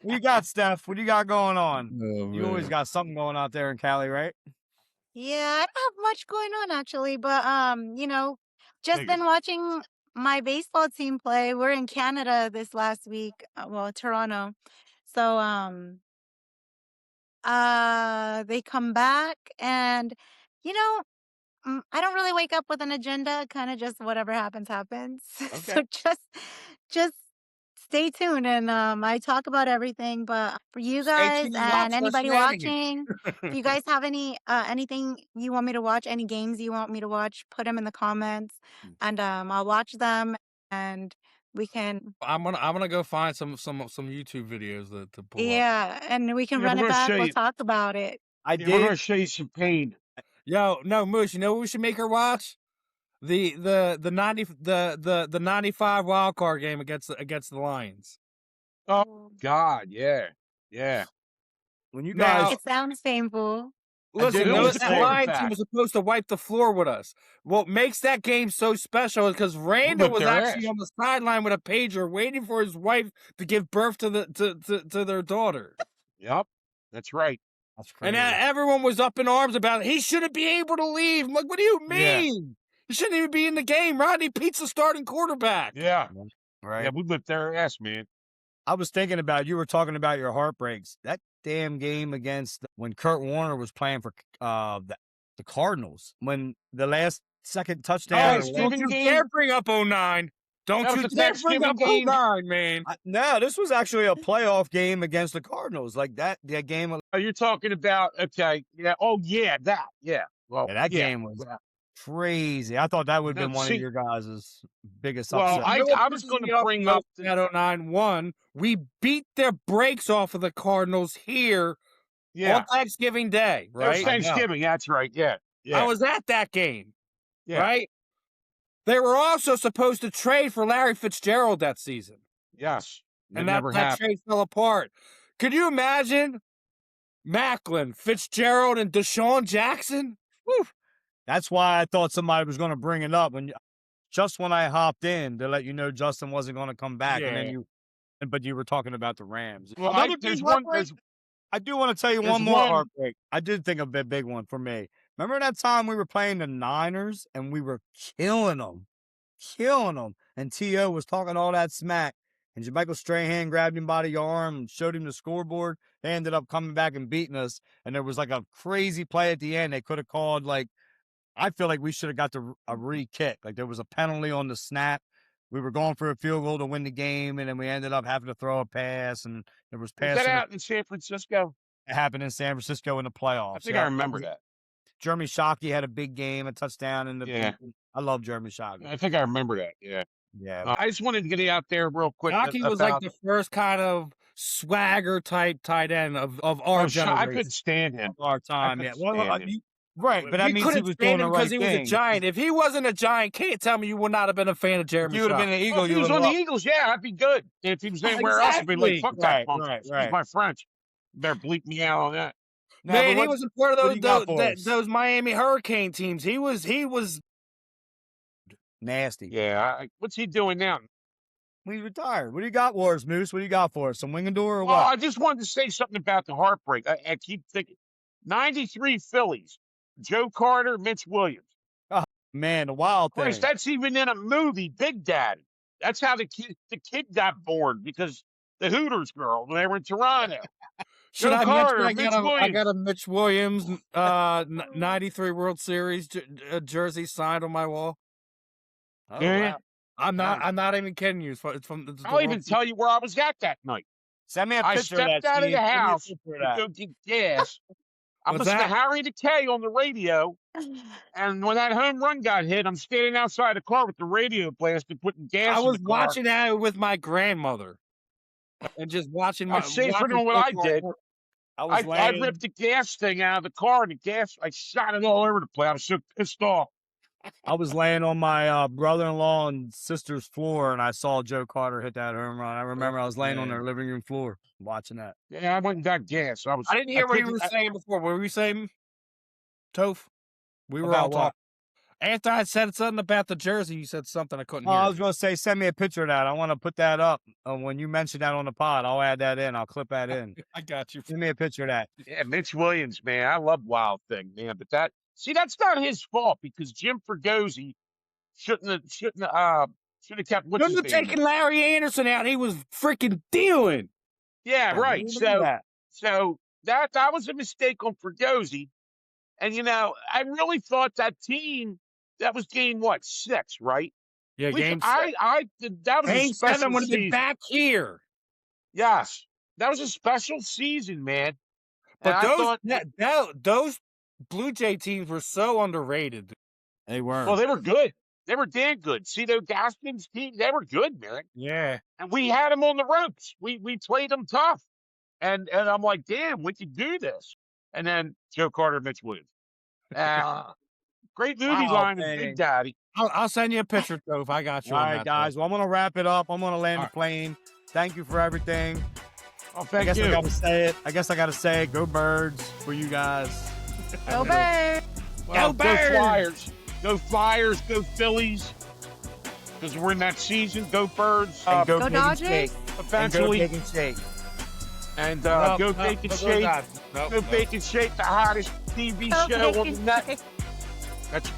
[SPEAKER 5] What you got, Steph? What do you got going on?
[SPEAKER 3] Oh,
[SPEAKER 5] You always got something going out there in Cali, right?
[SPEAKER 2] Yeah, I don't have much going on actually, but you know, just
[SPEAKER 4] Figured.
[SPEAKER 2] been watching my baseball team play. We're in Canada this last week, well, Toronto. So they come back and you know, I don't really wake up with an agenda, kind of just whatever happens happens. So
[SPEAKER 5] Okay.
[SPEAKER 2] just stay tuned and I talk about everything, but for you
[SPEAKER 3] Stay
[SPEAKER 2] guys
[SPEAKER 3] tuned and watch
[SPEAKER 2] and
[SPEAKER 3] our
[SPEAKER 2] anybody
[SPEAKER 3] shenanigans.
[SPEAKER 2] watching, if you guys have anything you want me to watch, any games you want me to watch, put them in the comments and I'll watch them and we can
[SPEAKER 3] I'm gonna go find some YouTube videos to pull up.
[SPEAKER 2] yeah, and we can
[SPEAKER 4] Yeah,
[SPEAKER 2] run
[SPEAKER 4] we're
[SPEAKER 2] it
[SPEAKER 4] gonna
[SPEAKER 2] back.
[SPEAKER 4] show
[SPEAKER 2] We'll
[SPEAKER 4] you.
[SPEAKER 2] talk about it.
[SPEAKER 5] I
[SPEAKER 4] Yeah, we're gonna
[SPEAKER 5] did.
[SPEAKER 4] show you some pain.
[SPEAKER 3] Yo, no, Moose, you know what we should make her watch? The 95 wild card game against the Lions.
[SPEAKER 4] Oh God, yeah, yeah.
[SPEAKER 5] When you
[SPEAKER 3] Now-
[SPEAKER 5] guys,
[SPEAKER 2] It sounds painful.
[SPEAKER 3] Listen,
[SPEAKER 5] did
[SPEAKER 4] It was
[SPEAKER 3] that
[SPEAKER 4] a
[SPEAKER 3] Lions
[SPEAKER 4] quarterback.
[SPEAKER 3] team was supposed to wipe the floor with us. What makes that game so special is because Randall
[SPEAKER 4] whipped
[SPEAKER 3] was
[SPEAKER 4] their
[SPEAKER 3] actually
[SPEAKER 4] ass.
[SPEAKER 3] on the sideline with a pager waiting for his wife to give birth to their daughter.
[SPEAKER 4] Yep, that's right.
[SPEAKER 5] that's crazy.
[SPEAKER 3] And everyone was up in arms about it. He shouldn't be able to leave. I'm like, what do you
[SPEAKER 4] Yeah.
[SPEAKER 3] mean? He shouldn't even be in the game. Rodney Pete's the starting quarterback.
[SPEAKER 4] Yeah,
[SPEAKER 5] right.
[SPEAKER 4] yeah, we whipped their ass, man.
[SPEAKER 5] I was thinking about you were talking about your heartbreaks. That damn game against when Kurt Warner was playing for the Cardinals when the last second touchdown.
[SPEAKER 4] Thanksgiving
[SPEAKER 3] Don't you
[SPEAKER 4] game?
[SPEAKER 3] dare bring up 09. Don't
[SPEAKER 4] That
[SPEAKER 3] you
[SPEAKER 4] was the
[SPEAKER 3] dare bring up
[SPEAKER 4] Thanksgiving game?
[SPEAKER 3] 09, man.
[SPEAKER 5] No, this was actually a playoff game against the Cardinals. Like that game.
[SPEAKER 4] Oh, you're talking about okay, yeah. Oh yeah, that yeah. Well,
[SPEAKER 5] Yeah, that game was crazy. I thought that would have been one of your guys' biggest
[SPEAKER 4] Well,
[SPEAKER 5] upsets.
[SPEAKER 4] I was going to bring up
[SPEAKER 3] that 09-1. We beat their brakes off of the Cardinals here
[SPEAKER 4] yeah.
[SPEAKER 3] on Thanksgiving Day,
[SPEAKER 4] That was
[SPEAKER 3] right?
[SPEAKER 4] Thanksgiving. That's right. Yeah, yeah.
[SPEAKER 3] I was at that game,
[SPEAKER 4] Yeah.
[SPEAKER 3] right? They were also supposed to trade for Larry Fitzgerald that season.
[SPEAKER 4] Yes,
[SPEAKER 3] And
[SPEAKER 4] never
[SPEAKER 3] that
[SPEAKER 4] happened.
[SPEAKER 3] trade fell apart. Could you imagine Macklin, Fitzgerald, and Deshaun Jackson?
[SPEAKER 5] Woo. That's why I thought somebody was going to bring it up when I hopped in to let you know Justin wasn't going to come back, and then but you were talking about the Rams.
[SPEAKER 4] Well,
[SPEAKER 3] Another
[SPEAKER 4] there's
[SPEAKER 3] big
[SPEAKER 4] one.
[SPEAKER 3] heartbreak-
[SPEAKER 5] I do want to tell you
[SPEAKER 4] There's
[SPEAKER 5] one more
[SPEAKER 4] one-
[SPEAKER 5] heartbreak. I did think of a big one for me. Remember that time we were playing the Niners and we were killing them, and T.O. was talking all that smack, and Jermichael Strahan grabbed him by the arm and showed him the scoreboard. They ended up coming back and beating us, and there was like a crazy play at the end. They could have called, like, I feel like we should have got a re-kick. Like, there was a penalty on the snap. We were going for a field goal to win the game, and then we ended up having to throw a pass, and there was
[SPEAKER 4] Was
[SPEAKER 5] pass.
[SPEAKER 4] that out in San Francisco?
[SPEAKER 5] It happened in San Francisco in the playoffs.
[SPEAKER 4] I think I remember that.
[SPEAKER 5] Jeremy Shockey had a big game, a touchdown, and
[SPEAKER 4] Yeah.
[SPEAKER 5] I love Jeremy Shockey.
[SPEAKER 4] I think I remember that. Yeah.
[SPEAKER 5] Yeah,
[SPEAKER 4] I just wanted to get it out there real quick.
[SPEAKER 3] Rocky was like the first kind of swagger type tight end of our generation.
[SPEAKER 4] I couldn't stand him.
[SPEAKER 5] our time. Yeah,
[SPEAKER 4] couldn't stand him.
[SPEAKER 5] right, but that
[SPEAKER 3] we
[SPEAKER 5] means he
[SPEAKER 3] couldn't
[SPEAKER 5] was
[SPEAKER 3] stand
[SPEAKER 5] doing
[SPEAKER 3] him
[SPEAKER 5] the right
[SPEAKER 3] because he was a
[SPEAKER 5] thing.
[SPEAKER 3] giant. If he wasn't a giant, can't tell me you would not have been a fan of
[SPEAKER 5] If
[SPEAKER 3] Jeremy.
[SPEAKER 5] you would have been
[SPEAKER 3] Shockey.
[SPEAKER 5] an Eagle,
[SPEAKER 4] Well, if he
[SPEAKER 5] you
[SPEAKER 4] was
[SPEAKER 5] would
[SPEAKER 4] on
[SPEAKER 5] have
[SPEAKER 4] the Eagles, yeah, I'd be good. If he was anywhere else, I'd be like, fuck that
[SPEAKER 5] Right,
[SPEAKER 4] punk.
[SPEAKER 5] right,
[SPEAKER 4] Excuse
[SPEAKER 5] right.
[SPEAKER 4] my French. You better bleep me out on that.
[SPEAKER 3] Man, he was a part
[SPEAKER 5] what
[SPEAKER 3] of
[SPEAKER 5] do you got for us?
[SPEAKER 3] those Miami Hurricane teams. He was
[SPEAKER 5] nasty.
[SPEAKER 4] Yeah. What's he doing now?
[SPEAKER 5] We retired. What do you got for us, Moose? What do you got for us? Some Wingador or
[SPEAKER 4] Well,
[SPEAKER 5] what?
[SPEAKER 4] I just wanted to say something about the heartbreak. I keep thinking 93 Phillies, Joe Carter, Mitch Williams.
[SPEAKER 5] Man, the wild thing.
[SPEAKER 4] Christ, that's even in a movie, Big Daddy. That's how the kid got born because the Hooters girl when they were in Toronto.
[SPEAKER 3] Should
[SPEAKER 4] Joe
[SPEAKER 3] I
[SPEAKER 4] Carter,
[SPEAKER 3] mention
[SPEAKER 4] Mitch
[SPEAKER 3] I
[SPEAKER 4] Williams.
[SPEAKER 3] got a Mitch Williams 93 World Series jersey signed on my wall.
[SPEAKER 5] Oh,
[SPEAKER 4] Yeah.
[SPEAKER 5] wow.
[SPEAKER 3] I'm not even kidding you. It's from the
[SPEAKER 4] I'll even
[SPEAKER 3] World
[SPEAKER 4] tell you where I was at that night.
[SPEAKER 5] Send me a
[SPEAKER 4] I
[SPEAKER 5] picture of that.
[SPEAKER 4] stepped out of
[SPEAKER 5] Steve.
[SPEAKER 4] the
[SPEAKER 5] Send me a
[SPEAKER 4] house
[SPEAKER 5] picture of
[SPEAKER 4] to
[SPEAKER 5] that.
[SPEAKER 4] go get gas. I'm
[SPEAKER 3] What's
[SPEAKER 4] listening
[SPEAKER 3] that?
[SPEAKER 4] to Harry the K on the radio, and when that home run got hit, I'm standing outside the car with the radio blasted, putting gas
[SPEAKER 3] I
[SPEAKER 4] in
[SPEAKER 3] was
[SPEAKER 4] the car.
[SPEAKER 3] watching that with my grandmother and just watching my.
[SPEAKER 4] I'm safer
[SPEAKER 3] watching
[SPEAKER 4] than what I
[SPEAKER 3] football.
[SPEAKER 4] did.
[SPEAKER 5] I
[SPEAKER 4] I ripped the gas thing out of the car, and the gas, I shot it all over the place. I was so pissed off.
[SPEAKER 5] I was laying on my brother-in-law and sister's floor, and I saw Joe Carter hit that home run. I remember I was laying on their living room floor watching that.
[SPEAKER 4] Yeah, I went and got gas.
[SPEAKER 3] I didn't hear what you were saying before. What were you saying, Toph? We were all
[SPEAKER 5] About what?
[SPEAKER 3] talking. After I said something about the jersey, you said something I couldn't
[SPEAKER 5] Oh,
[SPEAKER 3] hear.
[SPEAKER 5] I was going to say, send me a picture of that. I want to put that up. When you mention that on the pod, I'll add that in. I'll clip that in.
[SPEAKER 3] I got you.
[SPEAKER 5] Send me a picture of that.
[SPEAKER 4] Yeah, Mitch Williams, man. I love Wild Thing, man. But that's not his fault because Jim Fregosi should have kept what's
[SPEAKER 3] Shouldn't
[SPEAKER 4] his
[SPEAKER 3] have
[SPEAKER 4] name?
[SPEAKER 3] taken Larry Anderson out. He was freaking dealing.
[SPEAKER 4] Yeah,
[SPEAKER 5] I
[SPEAKER 4] right.
[SPEAKER 5] didn't
[SPEAKER 4] So
[SPEAKER 5] know that.
[SPEAKER 4] So that was a mistake on Fregosi. And I really thought that team, that was game 6, right?
[SPEAKER 3] Yeah, game
[SPEAKER 4] that was a
[SPEAKER 3] game
[SPEAKER 4] special
[SPEAKER 3] 7 would have been
[SPEAKER 4] season.
[SPEAKER 3] back here.
[SPEAKER 4] Yes. That was a special season, man. And
[SPEAKER 3] But
[SPEAKER 4] I thought,
[SPEAKER 3] those Blue Jay teams were so underrated.
[SPEAKER 5] They weren't.
[SPEAKER 4] well, they were good. They were damn good. See, those Gaskins team, they were good, man.
[SPEAKER 3] Yeah.
[SPEAKER 4] And we had them on the ropes. We played them tough. And I'm like, damn, we could do this. And then Joe Carter, Mitch Williams. Great movie line with Big Daddy.
[SPEAKER 3] I'll send you a picture, though, if I got you
[SPEAKER 5] All
[SPEAKER 3] on
[SPEAKER 5] right,
[SPEAKER 3] that,
[SPEAKER 5] guys.
[SPEAKER 3] though.
[SPEAKER 5] Well, I'm going to wrap it up. I'm going to land
[SPEAKER 3] All
[SPEAKER 5] the plane. Thank you for everything.
[SPEAKER 4] Oh,
[SPEAKER 5] I
[SPEAKER 4] thank
[SPEAKER 5] guess
[SPEAKER 4] you.
[SPEAKER 5] I got to say it. Go Birds for you guys.
[SPEAKER 2] Go Birds.
[SPEAKER 4] Well,
[SPEAKER 3] Go
[SPEAKER 4] go
[SPEAKER 3] Birds!
[SPEAKER 4] Flyers. Go Flyers. Go Phillies. Because we're in that season. Go Birds.
[SPEAKER 5] And
[SPEAKER 2] Go
[SPEAKER 5] Bake and
[SPEAKER 2] Dodgers.
[SPEAKER 5] Shake.
[SPEAKER 4] Eventually.
[SPEAKER 5] And go Bake and Shake.
[SPEAKER 4] And
[SPEAKER 3] No,
[SPEAKER 4] go
[SPEAKER 3] no,
[SPEAKER 4] Bake and
[SPEAKER 3] no,
[SPEAKER 4] Shake.
[SPEAKER 3] no,
[SPEAKER 4] Go
[SPEAKER 3] no.
[SPEAKER 4] Bake and Shake, the hottest TV
[SPEAKER 2] Go
[SPEAKER 4] show on
[SPEAKER 2] Bake
[SPEAKER 4] the
[SPEAKER 2] and
[SPEAKER 4] net.
[SPEAKER 2] Shake.
[SPEAKER 4] That's